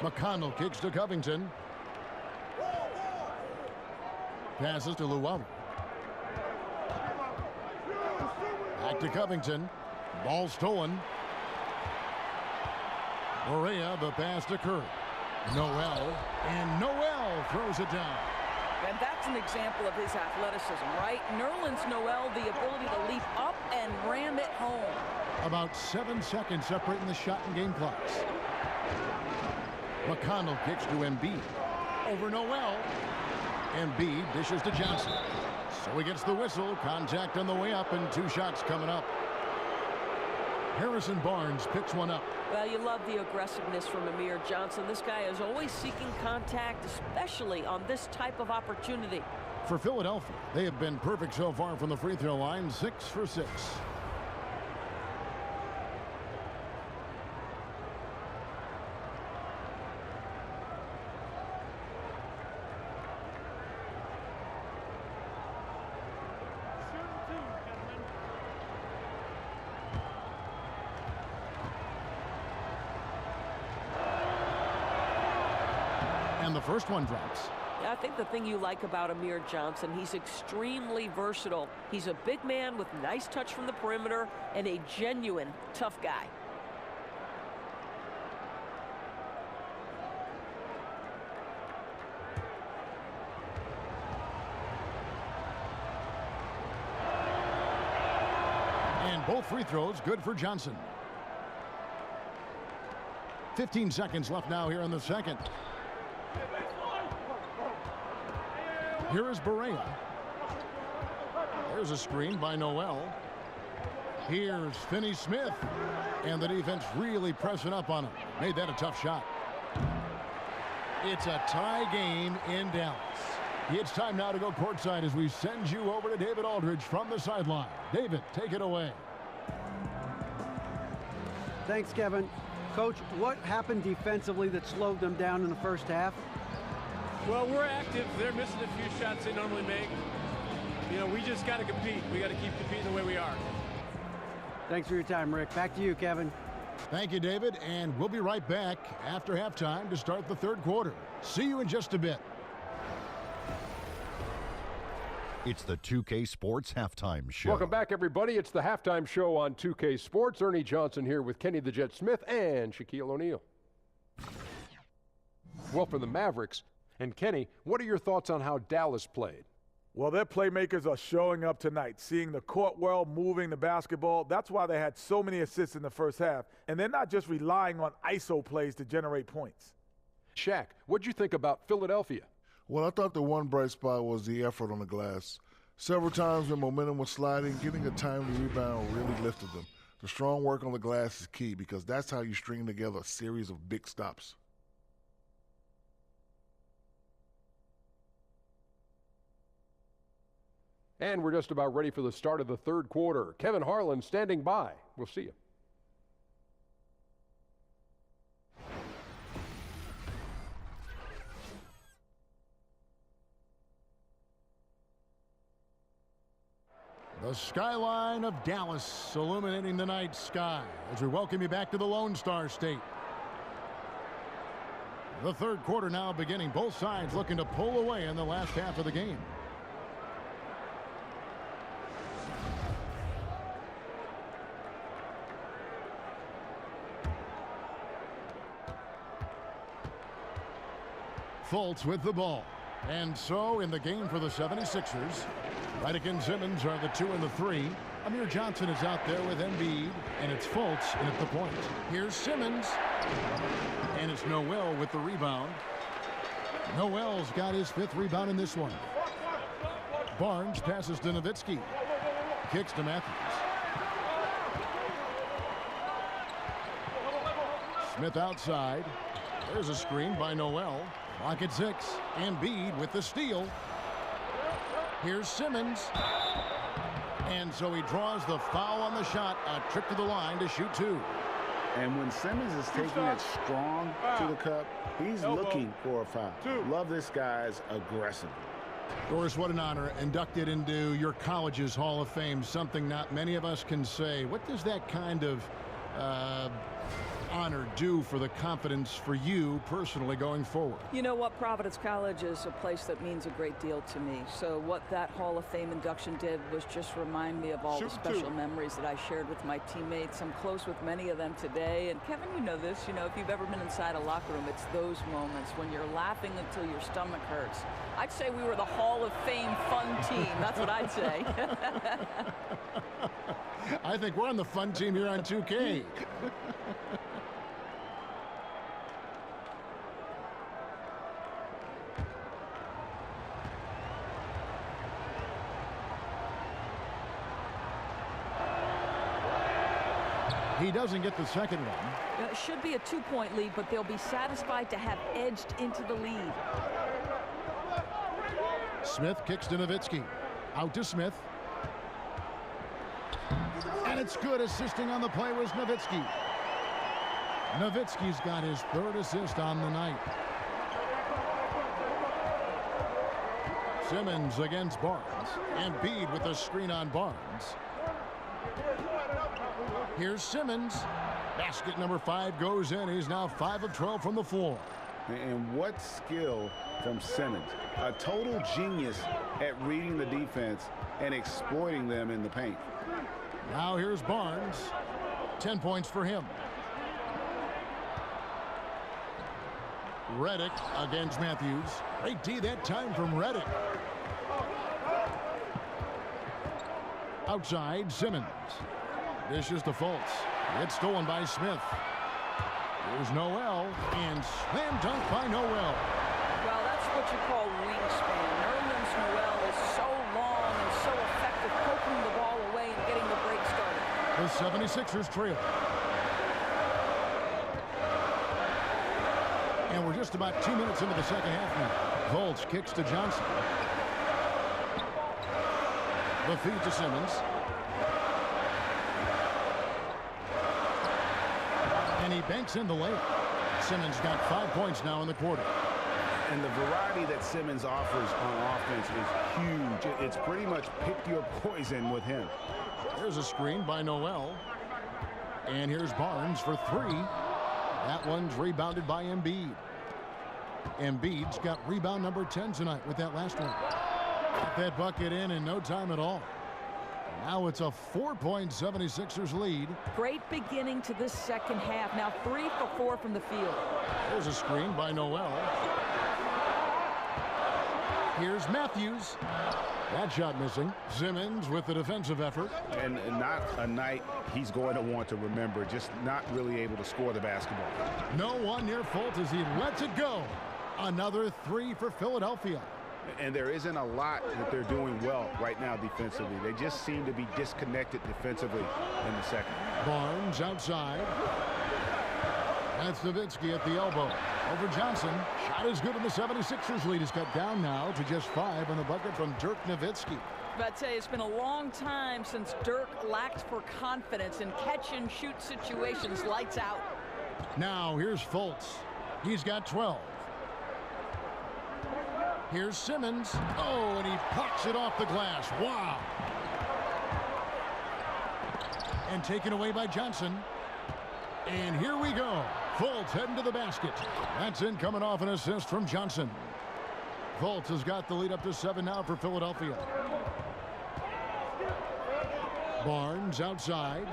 McConnell kicks to Covington. Passes to Luau. Back to Covington. Ball stolen. Barea, the pass to Curry. Noel. And Noel throws it down. And that's an example of his athleticism, right? Nerlens Noel, the ability to leap up and ram it home. About 7 seconds separating the shot and game clocks. McConnell kicks to Embiid. Over Noel. Embiid dishes to Johnson. So he gets the whistle. Contact on the way up and 2 shots coming up. Harrison Barnes picks one up. Well, you love the aggressiveness from Amir Johnson. This guy is always seeking contact, especially on this type of opportunity. For Philadelphia, they have been perfect so far from the free throw line, 6 for 6. And the first one drops. I think the thing you like about Amir Johnson, he's extremely versatile. He's a big man with nice touch from the perimeter and a genuine tough guy. And both free throws good for Johnson. 15 seconds left now here in the second. Here is Barea. There's a screen by Noel. Here's Finney Smith. And the defense really pressing up on him. Made that a tough shot. It's a tie game in Dallas. It's time now to go courtside as we send you over to David Aldridge from the sideline. David, take it away. Thanks, Kevin. Coach, what happened defensively that slowed them down in the first half? Well, we're active. They're missing a few shots they normally make. You know, we just got to compete. We got to keep competing the way we are. Thanks for your time, Rick. Back to you, Kevin. Thank you, David, and we'll be right back after halftime to start the third quarter. See you in just a bit. It's the 2K Sports Halftime Show. Welcome back, everybody. It's the halftime show on 2K Sports. Ernie Johnson here with Kenny the Jet Smith and Shaquille O'Neal. Well, for the Mavericks, and Kenny, what are your thoughts on how Dallas played? Well, their playmakers are showing up tonight, seeing the court well, moving the basketball. That's why they had so many assists in the first half. And they're not just relying on ISO plays to generate points. Shaq, what'd you think about Philadelphia? Well, I thought the one bright spot was the effort on the glass. Several times when momentum was sliding, getting a timely rebound really lifted them. The strong work on the glass is key because that's how you string together a series of big stops. And we're just about ready for the start of the third quarter. Kevin Harlan standing by. We'll see you. The skyline of Dallas illuminating the night sky as we welcome you back to the Lone Star State. The third quarter now beginning. Both sides looking to pull away in the last half of the game. Fultz with the ball. And so in the game for the 76ers, Redick and Simmons are the 2 and the 3. Amir Johnson is out there with Embiid, and it's Fultz in at the point. Here's Simmons, and it's Noel with the rebound. Noel's got his 5th rebound in this one. Barnes passes to Nowitzki. Kicks to Matthews. Smith outside. There's a screen by Noel. Clock at 6. Embiid with the steal. Here's Simmons. And so he draws the foul on the shot. A trip to the line to shoot 2. And when Simmons is taking it strong to the cup, he's looking for a foul. Love this guy's aggressive. Doris, what an honor. Inducted into your college's Hall of Fame, something not many of us can say. What does that kind of honor do for the confidence for you personally going forward? You know what? Providence College is a place that means a great deal to me. So what that Hall of Fame induction did was just remind me of all the special memories that I shared with my teammates. I'm close with many of them today. And Kevin, you know this. You know, if you've ever been inside a locker room, it's those moments when you're laughing until your stomach hurts. I'd say we were the Hall of Fame fun team. That's what I'd say. I think we're on the fun team here on 2K. He doesn't get the second one. It should be a 2-point lead, but they'll be satisfied to have edged into the lead. Smith kicks to Nowitzki. Out to Smith. And it's good. Assisting on the play was Nowitzki. Nowitzki's got his 3rd assist on the night. Simmons against Barnes. Embiid with a screen on Barnes. Here's Simmons. Basket number 5 goes in. He's now 5 of 12 from the floor. And what skill from Simmons. A total genius at reading the defense and exploiting them in the paint. Now here's Barnes. 10 points for him. Reddick against Matthews. Great D that time from Reddick. Outside, Simmons. Dishes to Fultz. It's stolen by Smith. Here's Noel, and slam dunk by Noel. Well, that's what you call wingspan. Nerlens Noel is so long and so effective poking the ball away and getting the break started. The 76ers trail. And we're just about 2 minutes into the second half now. Fultz kicks to Johnson. The feed to Simmons. And he banks in the layup. Simmons got 5 points now in the quarter. And the variety that Simmons offers on offense is huge. It's pretty much pick your poison with him. There's a screen by Noel. And here's Barnes for 3. That one's rebounded by Embiid. Embiid's got rebound number 10 tonight with that last one. Got that bucket in no time at all. Now it's a 4-point 76ers lead. Great beginning to this second half. Now 3 for 4 from the field. There's a screen by Noel. Here's Matthews. That shot missing. Simmons with the defensive effort. And not a night he's going to want to remember. Just not really able to score the basketball. No one near Fultz as he lets it go. Another 3 for Philadelphia. And there isn't a lot that they're doing well right now defensively. They just seem to be disconnected defensively in the second. Barnes outside. That's Nowitzki at the elbow. Over Johnson. Shot is good, and the 76ers lead is cut down now to just 5 on the bucket from Dirk Nowitzki. But I'd say it's been a long time since Dirk lacked for confidence in catch-and-shoot situations. Lights out. Now here's Fultz. He's got 12. Here's Simmons. Oh, and he plucks it off the glass. Wow. And taken away by Johnson. And here we go. Fultz heading to the basket. That's in, coming off an assist from Johnson. Fultz has got the lead up to 7 now for Philadelphia. Barnes outside.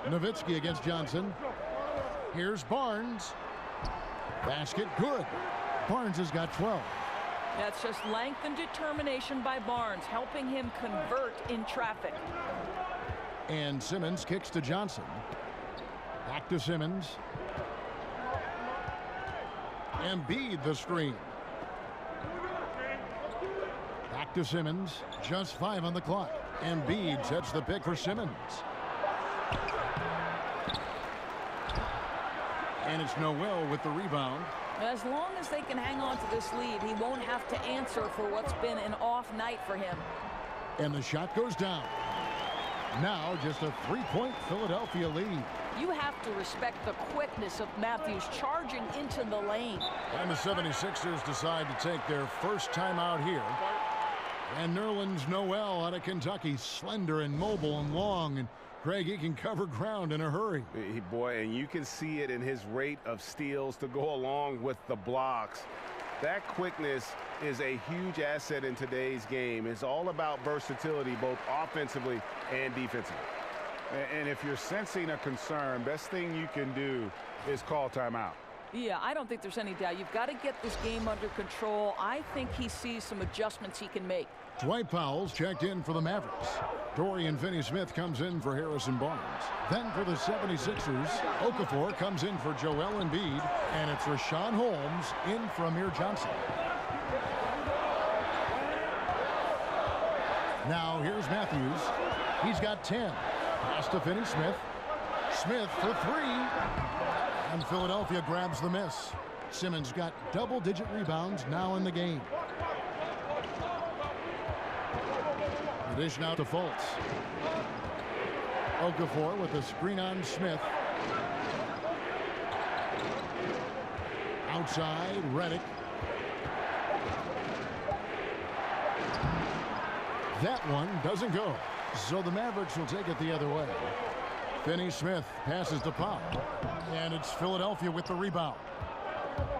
Nowitzki against Johnson. Here's Barnes. Basket good. Barnes has got 12. That's just length and determination by Barnes, helping him convert in traffic. And Simmons kicks to Johnson. Back to Simmons. Embiid the screen. Back to Simmons. Just 5 on the clock. Embiid sets the pick for Simmons. And it's Noel with the rebound. As long as they can hang on to this lead, he won't have to answer for what's been an off night for him. And the shot goes down. Now just a 3-point Philadelphia lead. You have to respect the quickness of Matthews charging into the lane. And the 76ers decide to take their first time out here. And Nerlens Noel out of Kentucky, slender and mobile and long. And Craig, he can cover ground in a hurry. Boy, and you can see it in his rate of steals to go along with the blocks. That quickness is a huge asset in today's game. It's all about versatility, both offensively and defensively. And if you're sensing a concern, best thing you can do is call timeout. Yeah, I don't think there's any doubt. You've got to get this game under control. I think he sees some adjustments he can make. Dwight Powell's checked in for the Mavericks. Dorian Finney-Smith comes in for Harrison Barnes. Then for the 76ers, Okafor comes in for Joel Embiid, and it's Rashawn Holmes in for Amir Johnson. Now here's Matthews. He's got 10. Pass to Finney Smith. Smith for 3. And Philadelphia grabs the miss. Simmons got double-digit rebounds now in the game. The dish now to Fultz. Okafor with a screen on Smith. Outside, Redick. That one doesn't go. So the Mavericks will take it the other way. Finney Smith passes to Pop. And it's Philadelphia with the rebound.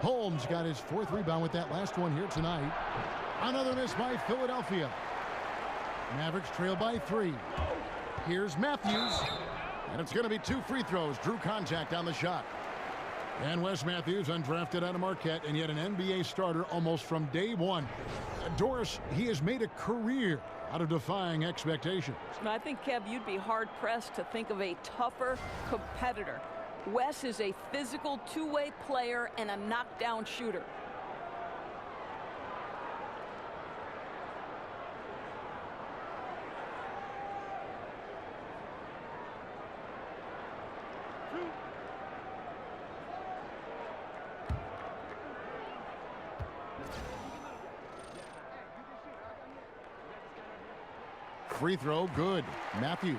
Holmes got his 4th rebound with that last one here tonight. Another miss by Philadelphia. Mavericks trail by 3. Here's Matthews. And it's going to be 2 free throws. Drew contact on the shot. And Wes Matthews, undrafted out of Marquette, and yet an NBA starter almost from day one. Doris, he has made a career out of defying expectations. And I think, Kev, you'd be hard-pressed to think of a tougher competitor. Wes is a physical two-way player and a knockdown shooter. Free throw, good. Matthews.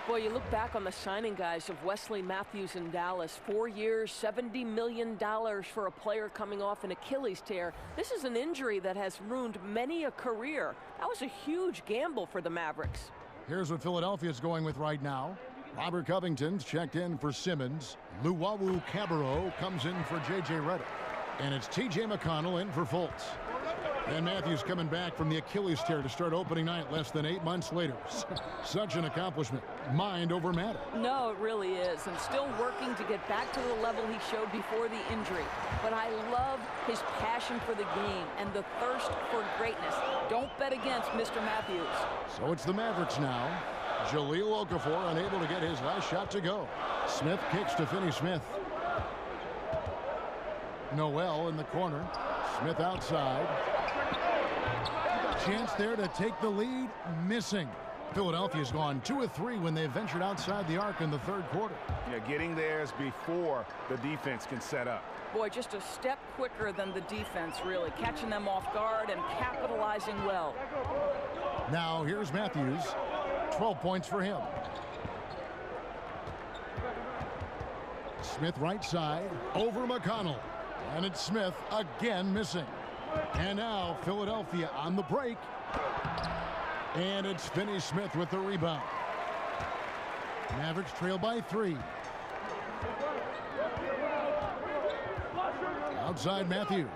Boy, you look back on the signing guys of Wesley Matthews in Dallas. 4 years, $70 million for a player coming off an Achilles tear. This is an injury that has ruined many a career. That was a huge gamble for the Mavericks. Here's what Philadelphia is going with right now. Robert Covington's checked in for Simmons. Luwawu Cabarrot comes in for J.J. Redick. And it's T.J. McConnell in for Fultz. And Matthews coming back from the Achilles tear to start opening night less than 8 months later. Such an accomplishment. Mind over matter. No, it really is. And still working to get back to the level he showed before the injury. But I love his passion for the game and the thirst for greatness. Don't bet against Mr. Matthews. So it's the Mavericks now. Jahlil Okafor unable to get his last shot to go. Smith kicks to Finney Smith. Noel in the corner. Smith outside. Chance there to take the lead, missing. Philadelphia's gone 2 of 3 when they ventured outside the arc in the 3rd quarter. Yeah, getting theirs before the defense can set up. Boy, just a step quicker than the defense, really. Catching them off guard and capitalizing well. Now here's Matthews. 12 points for him. Smith right side, over McConnell. And it's Smith again missing. And now Philadelphia on the break. And it's Finney Smith with the rebound. Mavericks trail by 3. Outside Matthews.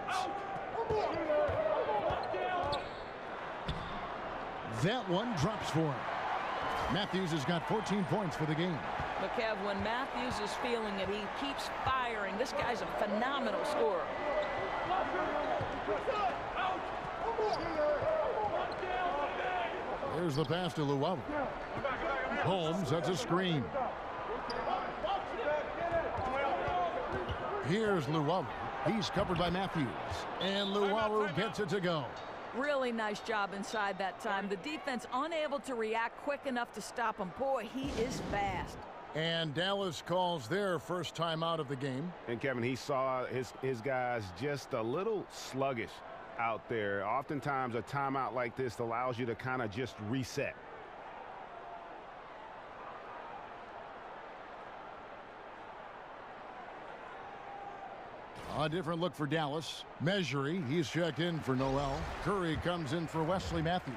That one drops for him. Matthews has got 14 points for the game. But Kev, when Matthews is feeling it, he keeps firing. This guy's a phenomenal scorer. Here's the pass to Luwawu. Holmes, that's a screen. Here's Luwawu. He's covered by Matthews. And Luwawu gets it to go. Really nice job inside that time. The defense unable to react quick enough to stop him. Boy, he is fast. And Dallas calls their first time out of the game. And Kevin, he saw his guys just a little sluggish out there. Oftentimes a timeout like this allows you to kind of just reset. A different look for Dallas. Measury, he's checked in for Noel. Curry comes in for Wesley Matthews.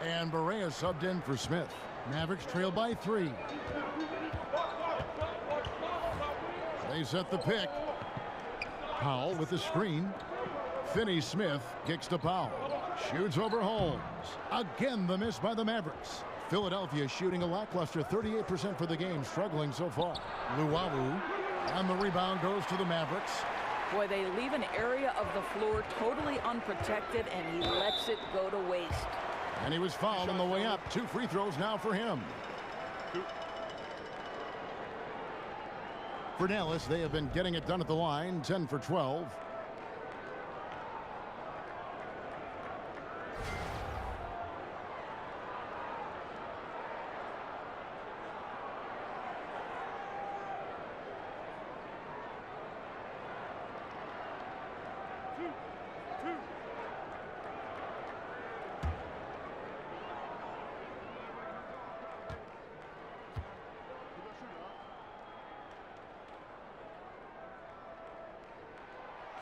And Barea subbed in for Smith. Mavericks trail by 3. They set the pick. Powell with the screen. Finney Smith kicks to Powell. Shoots over Holmes. Again the miss by the Mavericks. Philadelphia shooting a lackluster 38% for the game, struggling so far. Luwawu. And the rebound goes to the Mavericks. Boy, they leave an area of the floor totally unprotected, and he lets it go to waste. And he was fouled on the way up. 2 free throws now for him. For Dallas, they have been getting it done at the line, 10 for 12.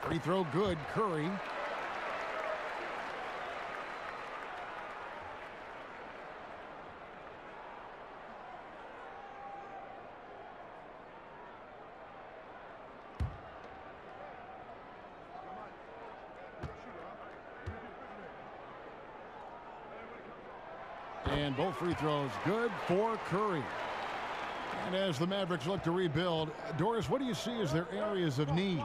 Free throw good. Curry. And both free throws good for Curry. And as the Mavericks look to rebuild, Doris, what do you see as their areas of need?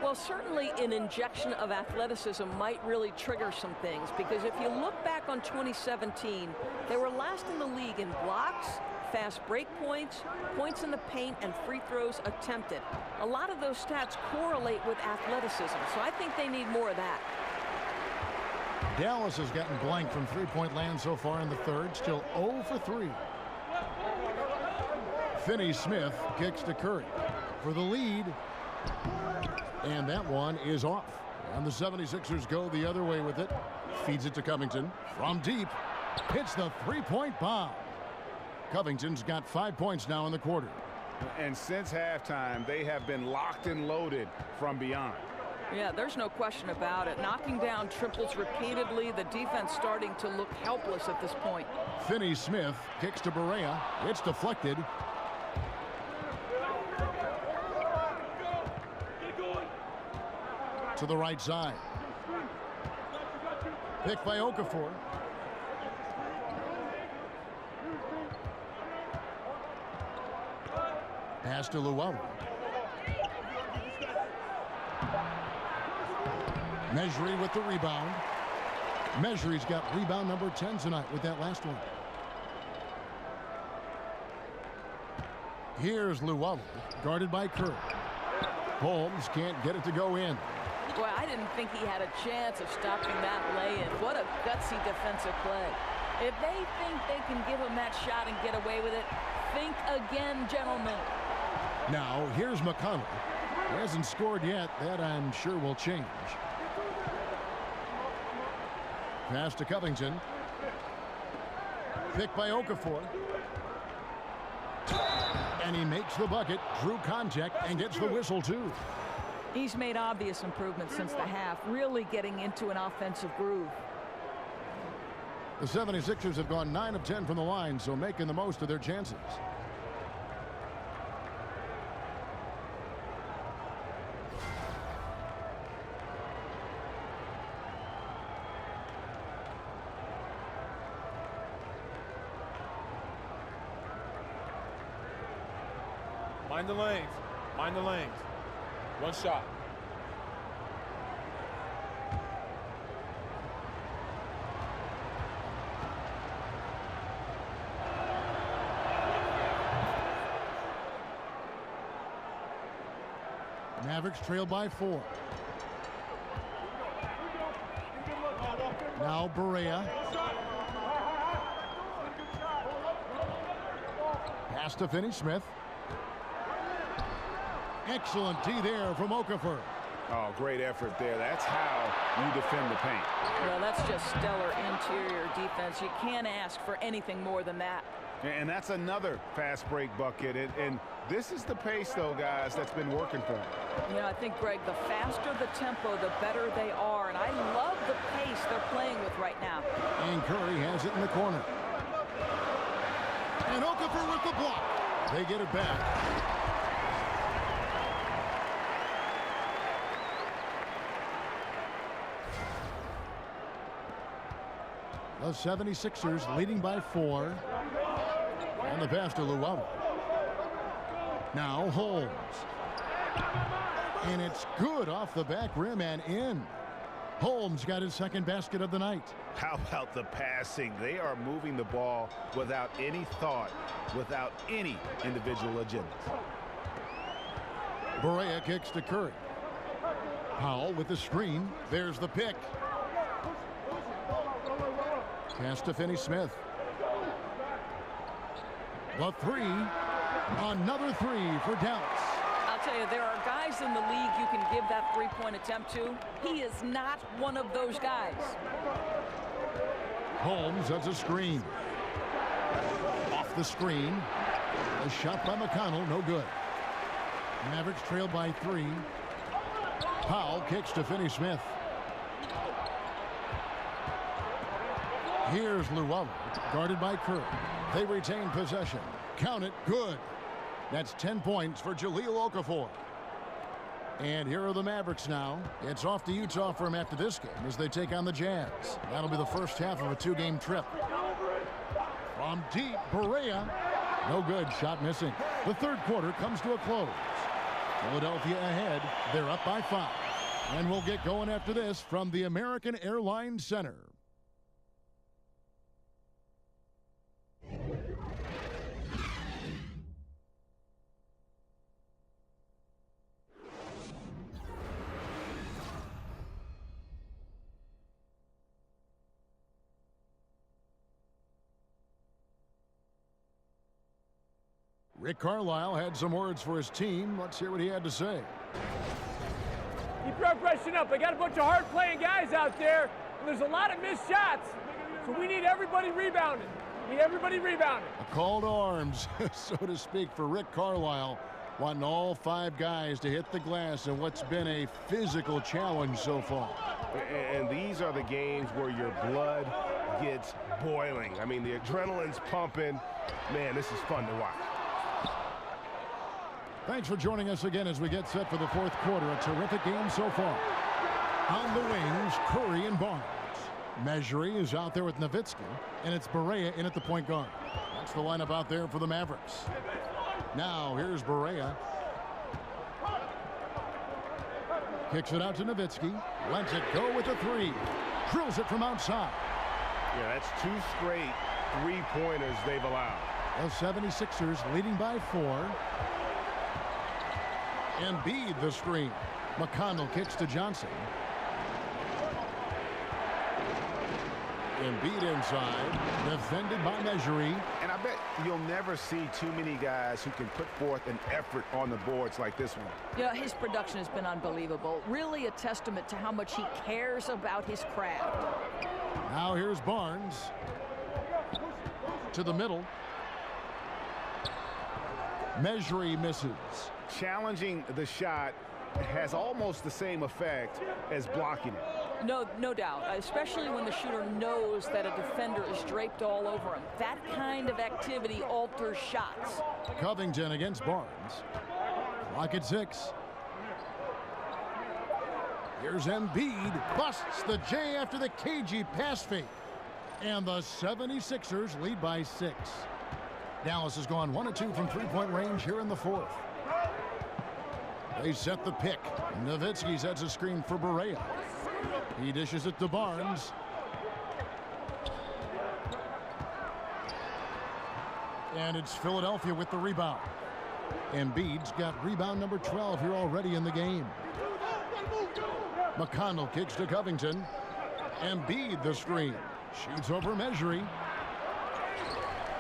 Well, certainly an injection of athleticism might really trigger some things, because if you look back on 2017, they were last in the league in blocks, fast break points, points in the paint, and free throws attempted. A lot of those stats correlate with athleticism, so I think they need more of that. Dallas has gotten blank from three-point land so far in the third, still 0 for 3. Finney-Smith kicks to Curry for the lead. And that one is off. And the 76ers go the other way with it. Feeds it to Covington from deep. Hits the three-point bomb. Covington's got 5 points now in the quarter. And since halftime, they have been locked and loaded from beyond. Yeah, there's no question about it. Knocking down triples repeatedly. The defense starting to look helpless at this point. Finney-Smith kicks to Barea. It's deflected. To the right side. Picked by Okafor. Pass to Luau. Mejri with the rebound. Mejri's got rebound number 10 tonight with that last one. Here's Luau, guarded by Curry. Holmes can't get it to go in. Boy, I didn't think he had a chance of stopping that lay-in. What a gutsy defensive play. If they think they can give him that shot and get away with it, think again, gentlemen. Now, here's McConnell. He hasn't scored yet. That, I'm sure, will change. Pass to Covington. Picked by Okafor. And he makes the bucket, drew contact, and gets the whistle, too. He's made obvious improvements since the half, really getting into an offensive groove. The 76ers have gone 9 of 10 from the line, so making the most of their chances. Mind the lanes. Mind the lanes. One shot. Mavericks trail by 4. Now Barea. Pass to Finney-Smith. Excellent D there from Okafor. Oh, great effort there. That's how you defend the paint. Well, that's just stellar interior defense. You can't ask for anything more than that. And that's another fast break bucket. And this is the pace, though, guys, that's been working for them. You know, I think, Greg, the faster the tempo, the better they are. And I love the pace they're playing with right now. And Curry has it in the corner. And Okafor with the block. They get it back. The 76ers leading by 4. And the pass to Luau. Now Holmes. And it's good off the back rim and in. Holmes got his second basket of the night. How about the passing? They are moving the ball without any thought, without any individual agendas. Barea kicks to Curry. Powell with the screen. There's the pick. Pass to Finney-Smith. The 3. Another 3 for Dallas. I'll tell you, there are guys in the league you can give that three-point attempt to. He is not one of those guys. Holmes has a screen. Off the screen. A shot by McConnell, no good. Mavericks trail by 3. Powell kicks to Finney-Smith. Here's Luwawu, guarded by Kerr. They retain possession. Count it, good. That's 10 points for Jahlil Okafor. And here are the Mavericks now. It's off to Utah for them after this game as they take on the Jazz. That'll be the first half of a 2-game trip. From deep, Barea. No good, shot missing. The third quarter comes to a close. Philadelphia ahead. They're up by 5. And we'll get going after this from the American Airlines Center. Rick Carlisle had some words for his team. Let's hear what he had to say. Keep your aggression up. They got a bunch of hard-playing guys out there, and there's a lot of missed shots. So we need everybody rebounding. A call to arms, so to speak, for Rick Carlisle, wanting all 5 guys to hit the glass in what's been a physical challenge so far. And these are the games where your blood gets boiling. I mean, the adrenaline's pumping. Man, this is fun to watch. Thanks for joining us again as we get set for the fourth quarter. A terrific game so far. On the wings, Curry and Barnes. Mejri is out there with Nowitzki, and it's Barea in at the point guard. That's the lineup out there for the Mavericks. Now, here's Barea. Kicks it out to Nowitzki. Lets it go with a 3. Drills it from outside. Yeah, that's 2 straight 3-pointers they've allowed. The 76ers leading by 4. Embiid the screen. McConnell kicks to Johnson. Embiid inside, defended by Mejri. And I bet you'll never see too many guys who can put forth an effort on the boards like this one. Yeah, his production has been unbelievable. Really a testament to how much he cares about his craft. Now here's Barnes. To the middle. Mejri misses. Challenging the shot has almost the same effect as blocking it. No doubt, especially when the shooter knows that a defender is draped all over him. That kind of activity alters shots. Covington against Barnes. Clock at 6. Here's Embiid. Busts the J after the cagey pass fake. And the 76ers lead by 6. Dallas has gone 1 of 2 from 3-point range here in the fourth. They set the pick. Nowitzki sets a screen for Barea. He dishes it to Barnes. And it's Philadelphia with the rebound. Embiid's got rebound number 12 here already in the game. McConnell kicks to Covington. Embiid the screen. Shoots over Mejri.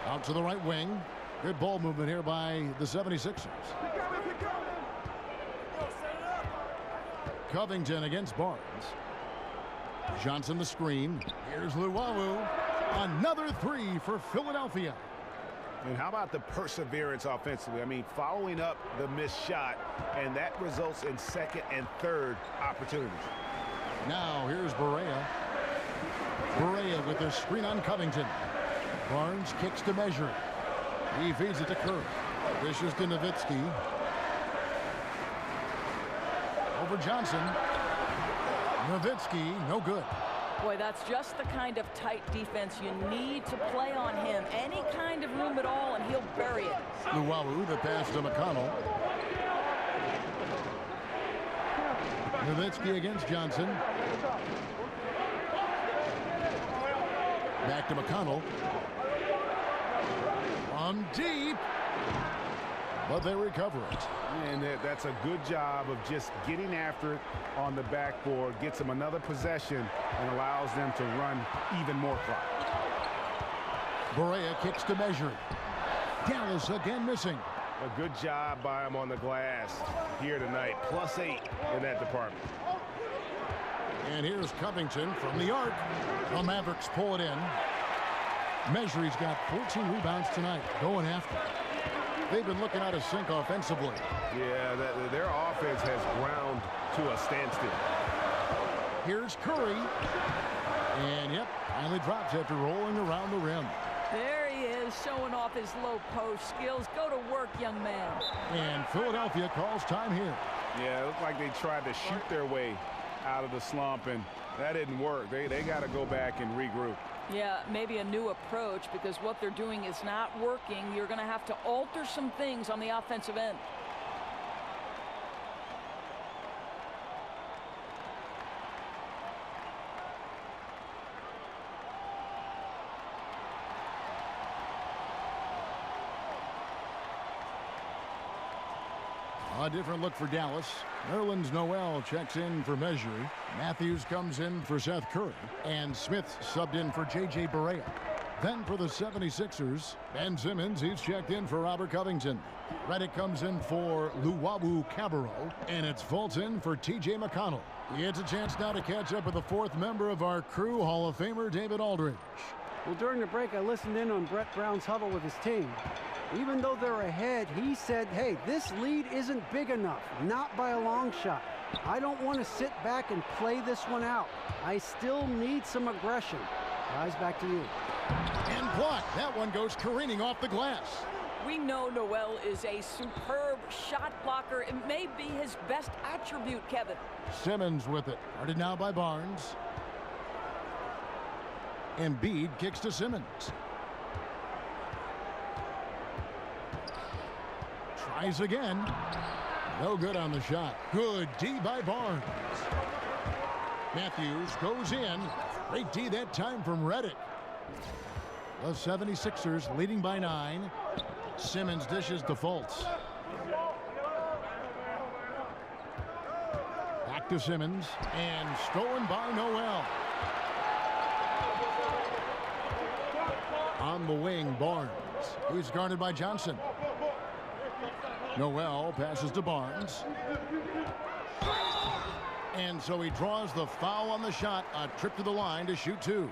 Out to the right wing. Good ball movement here by the 76ers. Covington against Barnes. Johnson the screen. Here's Luwawu. Another 3 for Philadelphia. And how about the perseverance offensively? I mean, following up the missed shot, and that results in second and third opportunities. Now here's Barea. Barea with the screen on Covington. Barnes kicks to Mejri. He feeds it to Kerr. Dishes to Nowitzki. Over Johnson. Nowitzki, no good. Boy, that's just the kind of tight defense you need to play on him. Any kind of room at all, and he'll bury it. Luwawu, the pass to McConnell. Nowitzki against Johnson. Back to McConnell. From deep. But they recover it. And that's a good job of just getting after it on the backboard. Gets them another possession and allows them to run even more clock. Barea kicks to Mejri. Dallas again missing. A good job by him on the glass here tonight. +8 in that department. And here's Covington from the arc. The Mavericks pull it in. Mejri's got 14 rebounds tonight, going after it. They've been looking out of sync offensively. Yeah, their offense has ground to a standstill. Here's Curry. And, yep, finally drops after rolling around the rim. There he is, showing off his low post skills. Go to work, young man. And Philadelphia calls time here. Yeah, it looked like they tried to shoot their way out of the slump, and that didn't work. They got to go back and regroup. Yeah, maybe a new approach, because what they're doing is not working. You're going to have to alter some things on the offensive end. A different look for Dallas. Nerlens Noel checks in for Mejri. Matthews comes in for Seth Curry. And Smith subbed in for J.J. Barea. Then for the 76ers, Ben Simmons, he's checked in for Robert Covington. Redick comes in for Luwawu Cabarro. And it's Fultz in for T.J. McConnell. He gets a chance now to catch up with the fourth member of our crew, Hall of Famer David Aldridge. Well, during the break, I listened in on Brett Brown's huddle with his team. Even though they're ahead, he said, hey, this lead isn't big enough, not by a long shot. I don't want to sit back and play this one out. I still need some aggression. Guys, back to you. And blocked. That one goes careening off the glass. We know Noel is a superb shot blocker. It may be his best attribute, Kevin. Simmons with it. Guarded now by Barnes. Embiid kicks to Simmons. Tries again. No good on the shot. Good D by Barnes. Matthews goes in. Great D that time from Redick. The 76ers leading by 9. Simmons dishes to Fultz. Back to Simmons. And stolen by Noel. On the wing, Barnes. He's guarded by Johnson. Noel passes to Barnes. And so he draws the foul on the shot. A trip to the line to shoot 2.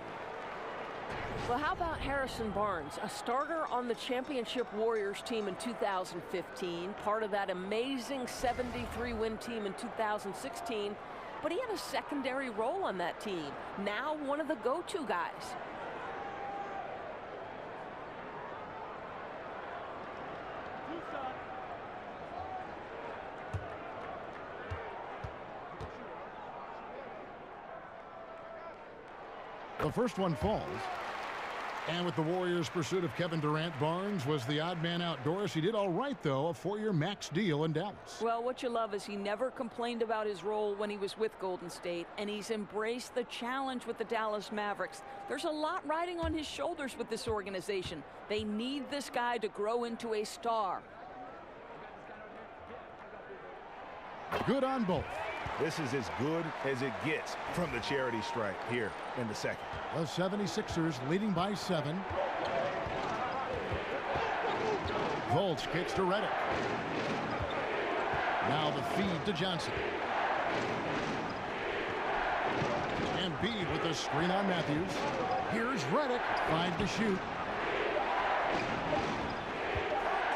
Well, how about Harrison Barnes, a starter on the championship Warriors team in 2015, part of that amazing 73-win team in 2016, but he had a secondary role on that team. Now one of the go-to guys. The first one falls. And with the Warriors' pursuit of Kevin Durant, Barnes was the odd man outdoors. He did all right, though, a 4-year max deal in Dallas. Well, what you love is he never complained about his role when he was with Golden State, and he's embraced the challenge with the Dallas Mavericks. There's a lot riding on his shoulders with this organization. They need this guy to grow into a star. Good on both. This is as good as it gets from the charity stripe here in the second. The 76ers leading by 7. Fultz kicks to Redick. Now the feed to Johnson. Embiid with the screen on Matthews. Here's Redick. 5 to shoot.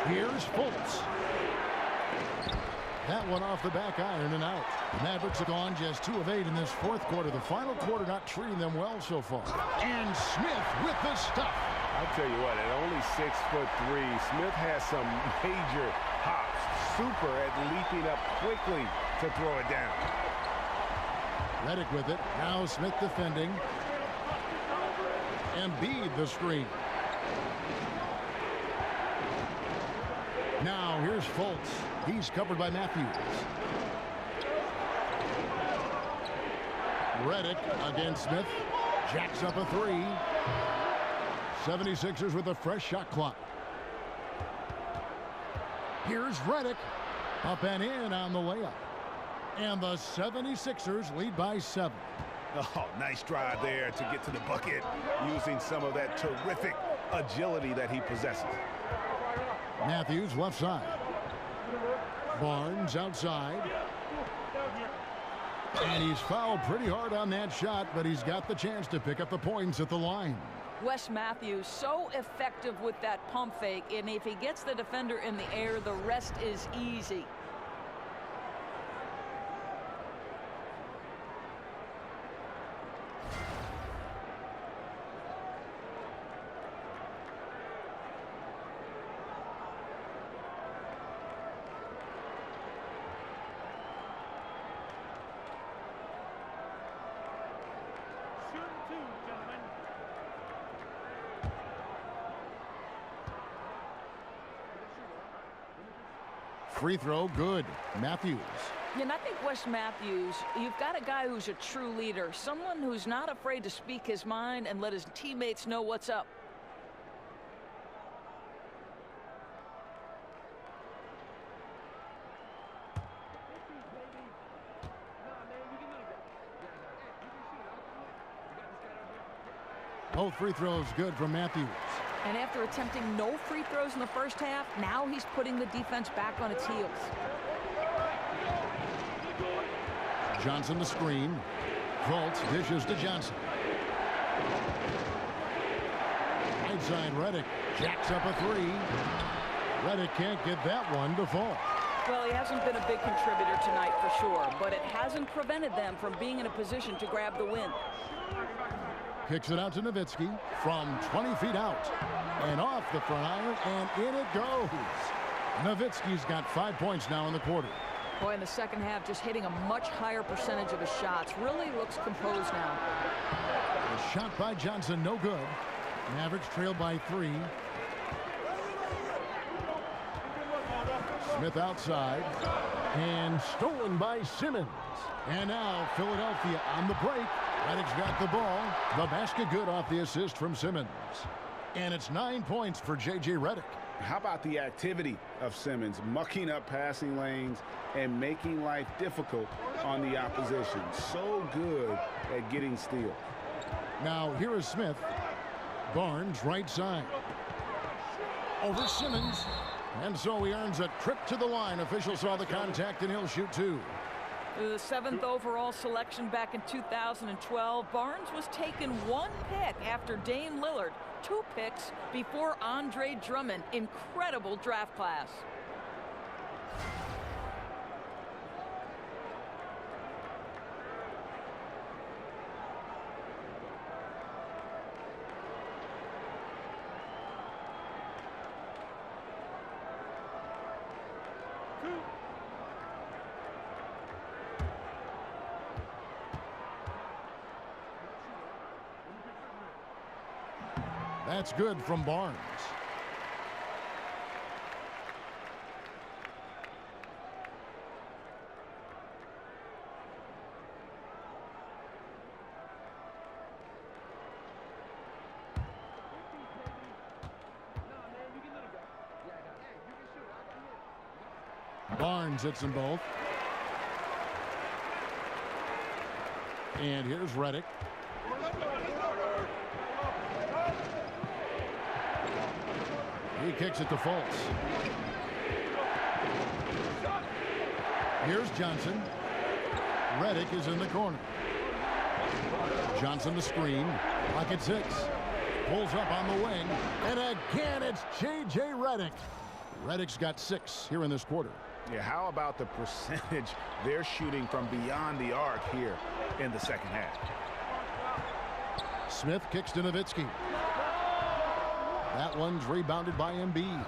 Here's Fultz. That one off the back iron and out. The Mavericks have gone just 2 of 8 in this fourth quarter. The final quarter not treating them well so far. And Smith with the stuff. I'll tell you what, at only 6'3", Smith has some major hops. Super at leaping up quickly to throw it down. Redick with it. Now Smith defending. Embiid the screen. Now here's Fultz. He's covered by Matthews. Redick against Smith. Jacks up a 3. 76ers with a fresh shot clock. Here's Redick. Up and in on the layup. And the 76ers lead by 7. Oh, nice drive there to get to the bucket using some of that terrific agility that he possesses. Matthews left side. Barnes outside. And he's fouled pretty hard on that shot, but he's got the chance to pick up the points at the line. Wes Matthews so effective with that pump fake, and if he gets the defender in the air, the rest is easy. Free throw, good. Matthews. Yeah, and I think Wes Matthews, you've got a guy who's a true leader, someone who's not afraid to speak his mind and let his teammates know what's up. Both free throws good from Matthews. And after attempting no free throws in the first half, now he's putting the defense back on its heels. Johnson the screen. Fultz dishes to Johnson. Right side, Redick jacks up a three. Redick can't get that one to fall. Well, he hasn't been a big contributor tonight for sure, but it hasn't prevented them from being in a position to grab the win. Kicks it out to Nowitzki from 20 feet out. And off the front iron, and in it goes. Nowitzki's got 5 points now in the quarter. Boy, in the second half, just hitting a much higher percentage of his shots. Really looks composed now. A shot by Johnson, no good. Mavericks trail by 3. Smith outside. And stolen by Simmons. And now Philadelphia on the break. Redick's got the ball. The basket good off the assist from Simmons. And it's 9 points for J.J. Redick. How about the activity of Simmons, mucking up passing lanes and making life difficult on the opposition. So good at getting steals. Now here is Smith. Barnes right side. Over Simmons. And so he earns a trip to the line. Official saw the contact and he'll shoot 2. The 7th overall selection back in 2012. Barnes was taken 1 pick after Dame Lillard. 2 picks before Andre Drummond. Incredible draft class. That's good from Barnes. Barnes hits them both. And here's Redick. He kicks it to Fultz. Here's Johnson. Redick is in the corner. Johnson the screen. Pocket 6. Pulls up on the wing. And again, it's J.J. Redick. Redick's got 6 here in this quarter. Yeah, how about the percentage they're shooting from beyond the arc here in the second half? Smith kicks to Nowitzki. That one's rebounded by Embiid.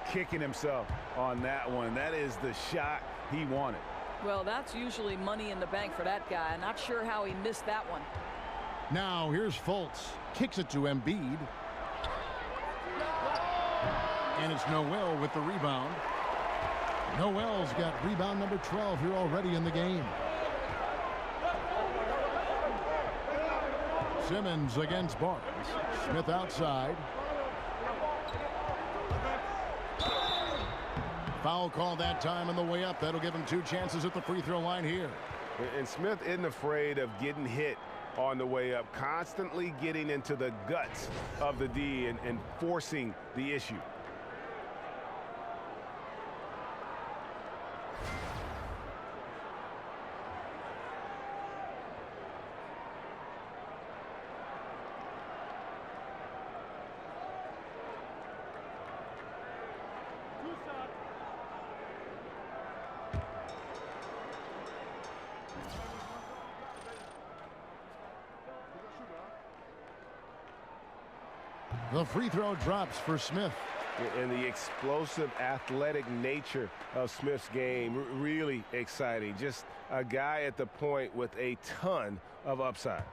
Kicking himself on that one. That is the shot he wanted. Well, that's usually money in the bank for that guy. Not sure how he missed that one. Now here's Fultz. Kicks it to Embiid. And it's Noel with the rebound. Noel's got rebound number 12 here already in the game. Simmons against Barnes. Smith outside. Foul call that time on the way up. That'll give him 2 chances at the free throw line here. And Smith isn't afraid of getting hit on the way up, constantly getting into the guts of the D and forcing the issue. The free throw drops for Smith. And the explosive athletic nature of Smith's game, really exciting. Just a guy at the point with a ton of upside.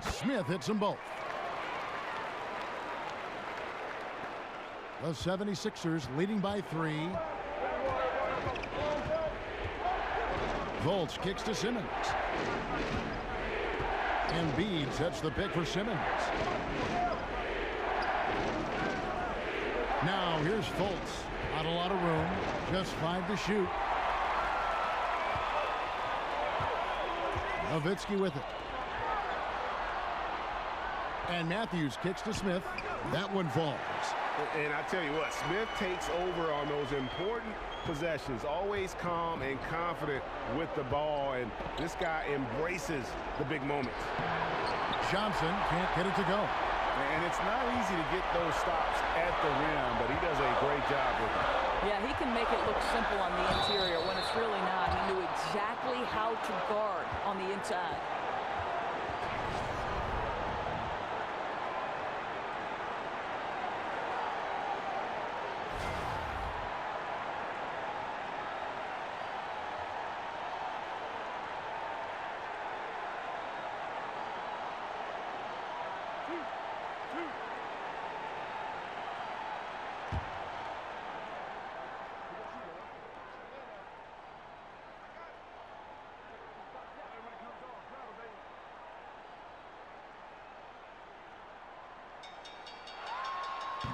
Smith hits them both. The 76ers leading by 3. Volts kicks to Simmons. Embiid sets the pick for Simmons. Now here's Volts. Not a lot of room. Just 5 to shoot. Nowitzki with it. And Matthews kicks to Smith. That one falls. And I tell you what, Smith takes over on those important possessions. Always calm and confident with the ball. And this guy embraces the big moments. Johnson can't get it to go. And it's not easy to get those stops at the rim, but he does a great job with it. Yeah, he can make it look simple on the interior when it's really not. He knew exactly how to guard on the inside.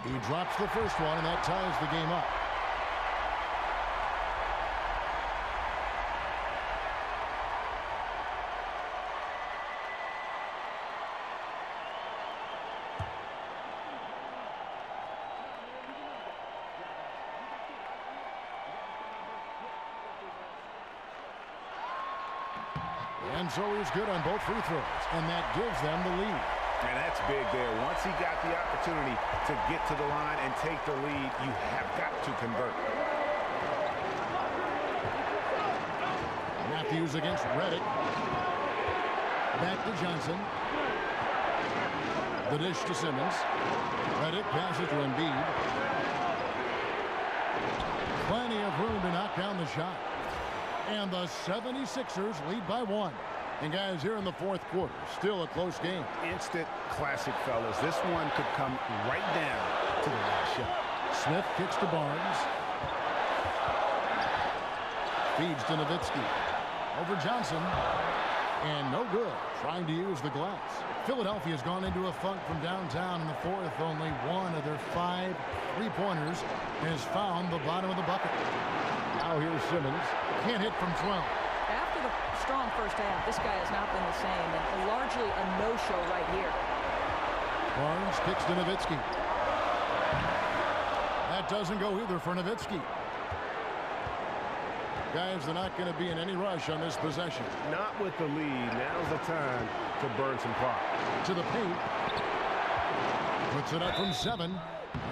He drops the first one, and that ties the game up. And so he's good on both free throws, and that gives them the lead. And that's big there. Once he got the opportunity to get to the line and take the lead, you have got to convert. Matthews against Redick. Back to Johnson. The dish to Simmons. Redick passes to Embiid. Plenty of room to knock down the shot. And the 76ers lead by 1. And guys, here in the fourth quarter, still a close game. Instant classic, fellas. This one could come right down to the last shot. Smith kicks to Barnes. Feeds to Nowitzki. Over Johnson. And no good. Trying to use the glass. Philadelphia's gone into a funk from downtown in the fourth. Only one of their 5 three-pointers has found the bottom of the bucket. Now here's Simmons. Can't hit from 12. After the strong first half, this guy has not been the same, and largely a no-show right here. Barnes kicks to Nowitzki. That doesn't go either for Nowitzki. Guys, they're not going to be in any rush on this possession. Not with the lead. Now's the time to burn some clock. To the paint. Puts it up from 7.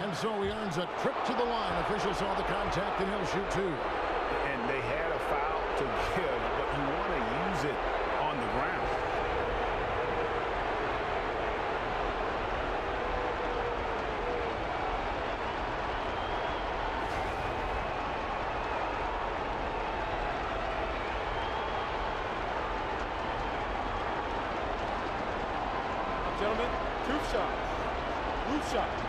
And so he earns a trip to the line. Officials saw the contact, and he'll shoot 2. And they had a foul to give, but you want to use it on the ground. Gentlemen, 2 shots. Loop shots.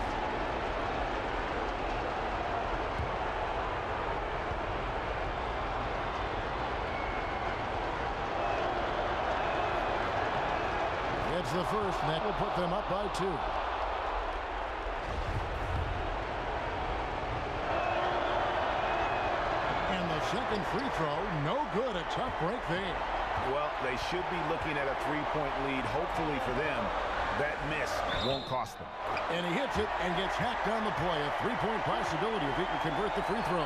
It's the first, and that will put them up by 2. And the second free throw, no good. A tough break there. Well, they should be looking at a 3-point lead. Hopefully for them, that miss won't cost them. And he hits it and gets hacked on the play. A 3-point possibility if he can convert the free throw.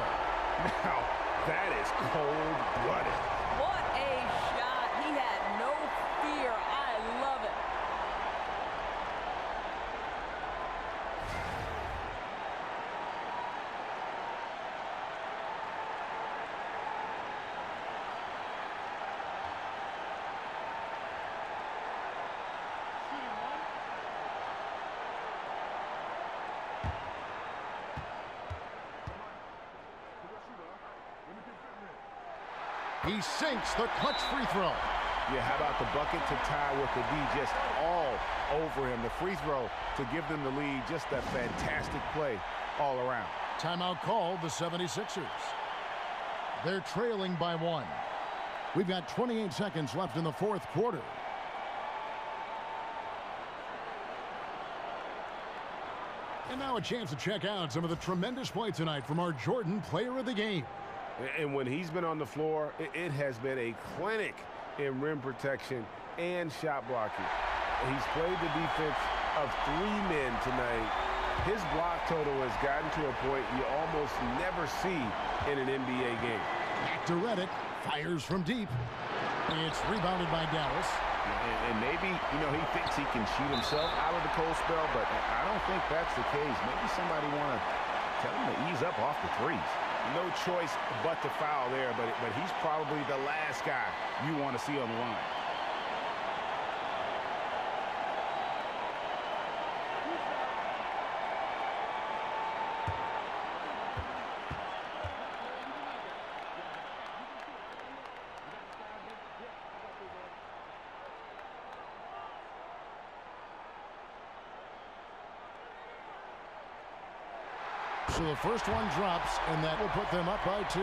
Now, that is cold-blooded. What a shot. He had no fear. I love it. He sinks the clutch free throw. Yeah, how about the bucket to tie with the D just all over him? The free throw to give them the lead. Just a fantastic play all around. Timeout called the 76ers. They're trailing by 1. We've got 28 seconds left in the fourth quarter. And now a chance to check out some of the tremendous play tonight from our Jordan Player of the Game. And when he's been on the floor, it has been a clinic in rim protection and shot blocking. He's played the defense of 3 men tonight. His block total has gotten to a point you almost never see in an NBA game. Back to Reddick, fires from deep. It's rebounded by Dallas. And maybe, he thinks he can shoot himself out of the cold spell, but I don't think that's the case. Maybe somebody want to tell him to ease up off the threes. No choice but to foul there, but he's probably the last guy you want to see on the line. So the first one drops, and that will put them up by 2.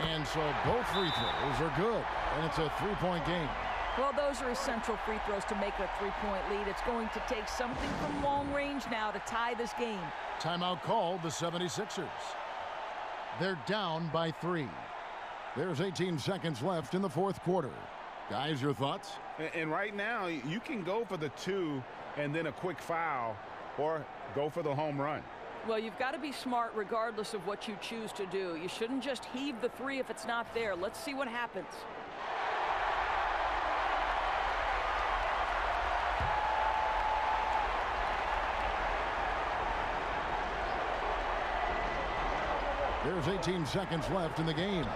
And so both free throws are good, and it's a 3-point game. Well, those are essential free throws to make a 3-point lead. It's going to take something from long range now to tie this game. Timeout called the 76ers. They're down by 3. There's 18 seconds left in the fourth quarter. Guys, your thoughts? And right now, you can go for the 2 and then a quick foul, or go for the home run. Well, you've got to be smart regardless of what you choose to do. You shouldn't just heave the 3 if it's not there. Let's see what happens. There's 18 seconds left in the game.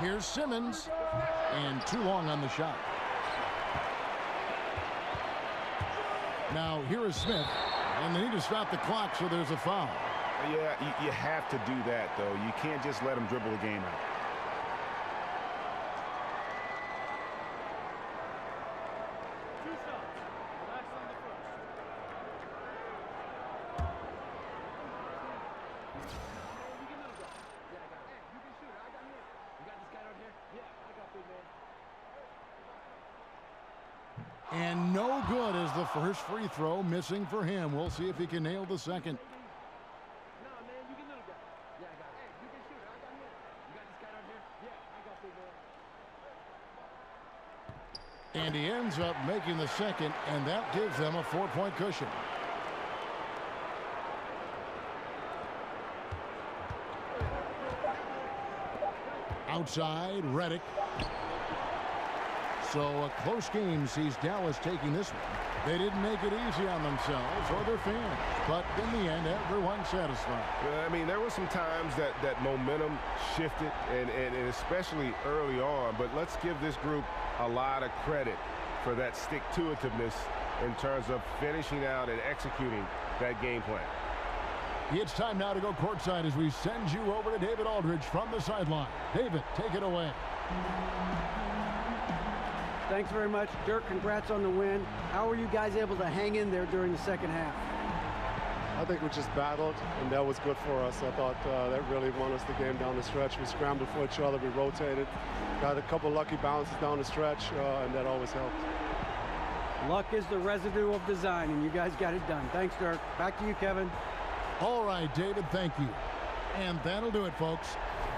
Here's Simmons. And too long on the shot. Now here is Smith. And they need to stop the clock, so there's a foul. Yeah, you have to do that, though. You can't just let him dribble the game out. And no good as the first free throw missing for him. We'll see if he can nail the second. And he ends up making the second, and that gives them a 4-point cushion. Outside, Reddick. So a close game sees Dallas taking this one. They didn't make it easy on themselves or their fans, but in the end, everyone's satisfied. I mean, there were some times that momentum shifted, and especially early on, but let's give this group a lot of credit for that stick-to-itiveness in terms of finishing out and executing that game plan. It's time now to go courtside as we send you over to David Aldridge from the sideline. David, take it away. Thanks very much, Dirk. Congrats on the win. How were you guys able to hang in there during the second half? I think we just battled, and that was good for us. I thought that really won us the game down the stretch. We scrambled for each other. We rotated. Got a couple lucky bounces down the stretch, and that always helped. Luck is the residue of design, and you guys got it done. Thanks, Dirk. Back to you, Kevin. All right, David, thank you. And that'll do it, folks.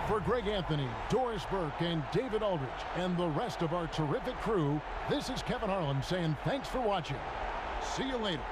For Greg Anthony, Doris Burke, and David Aldridge, and the rest of our terrific crew, this is Kevin Harlan saying thanks for watching. See you later.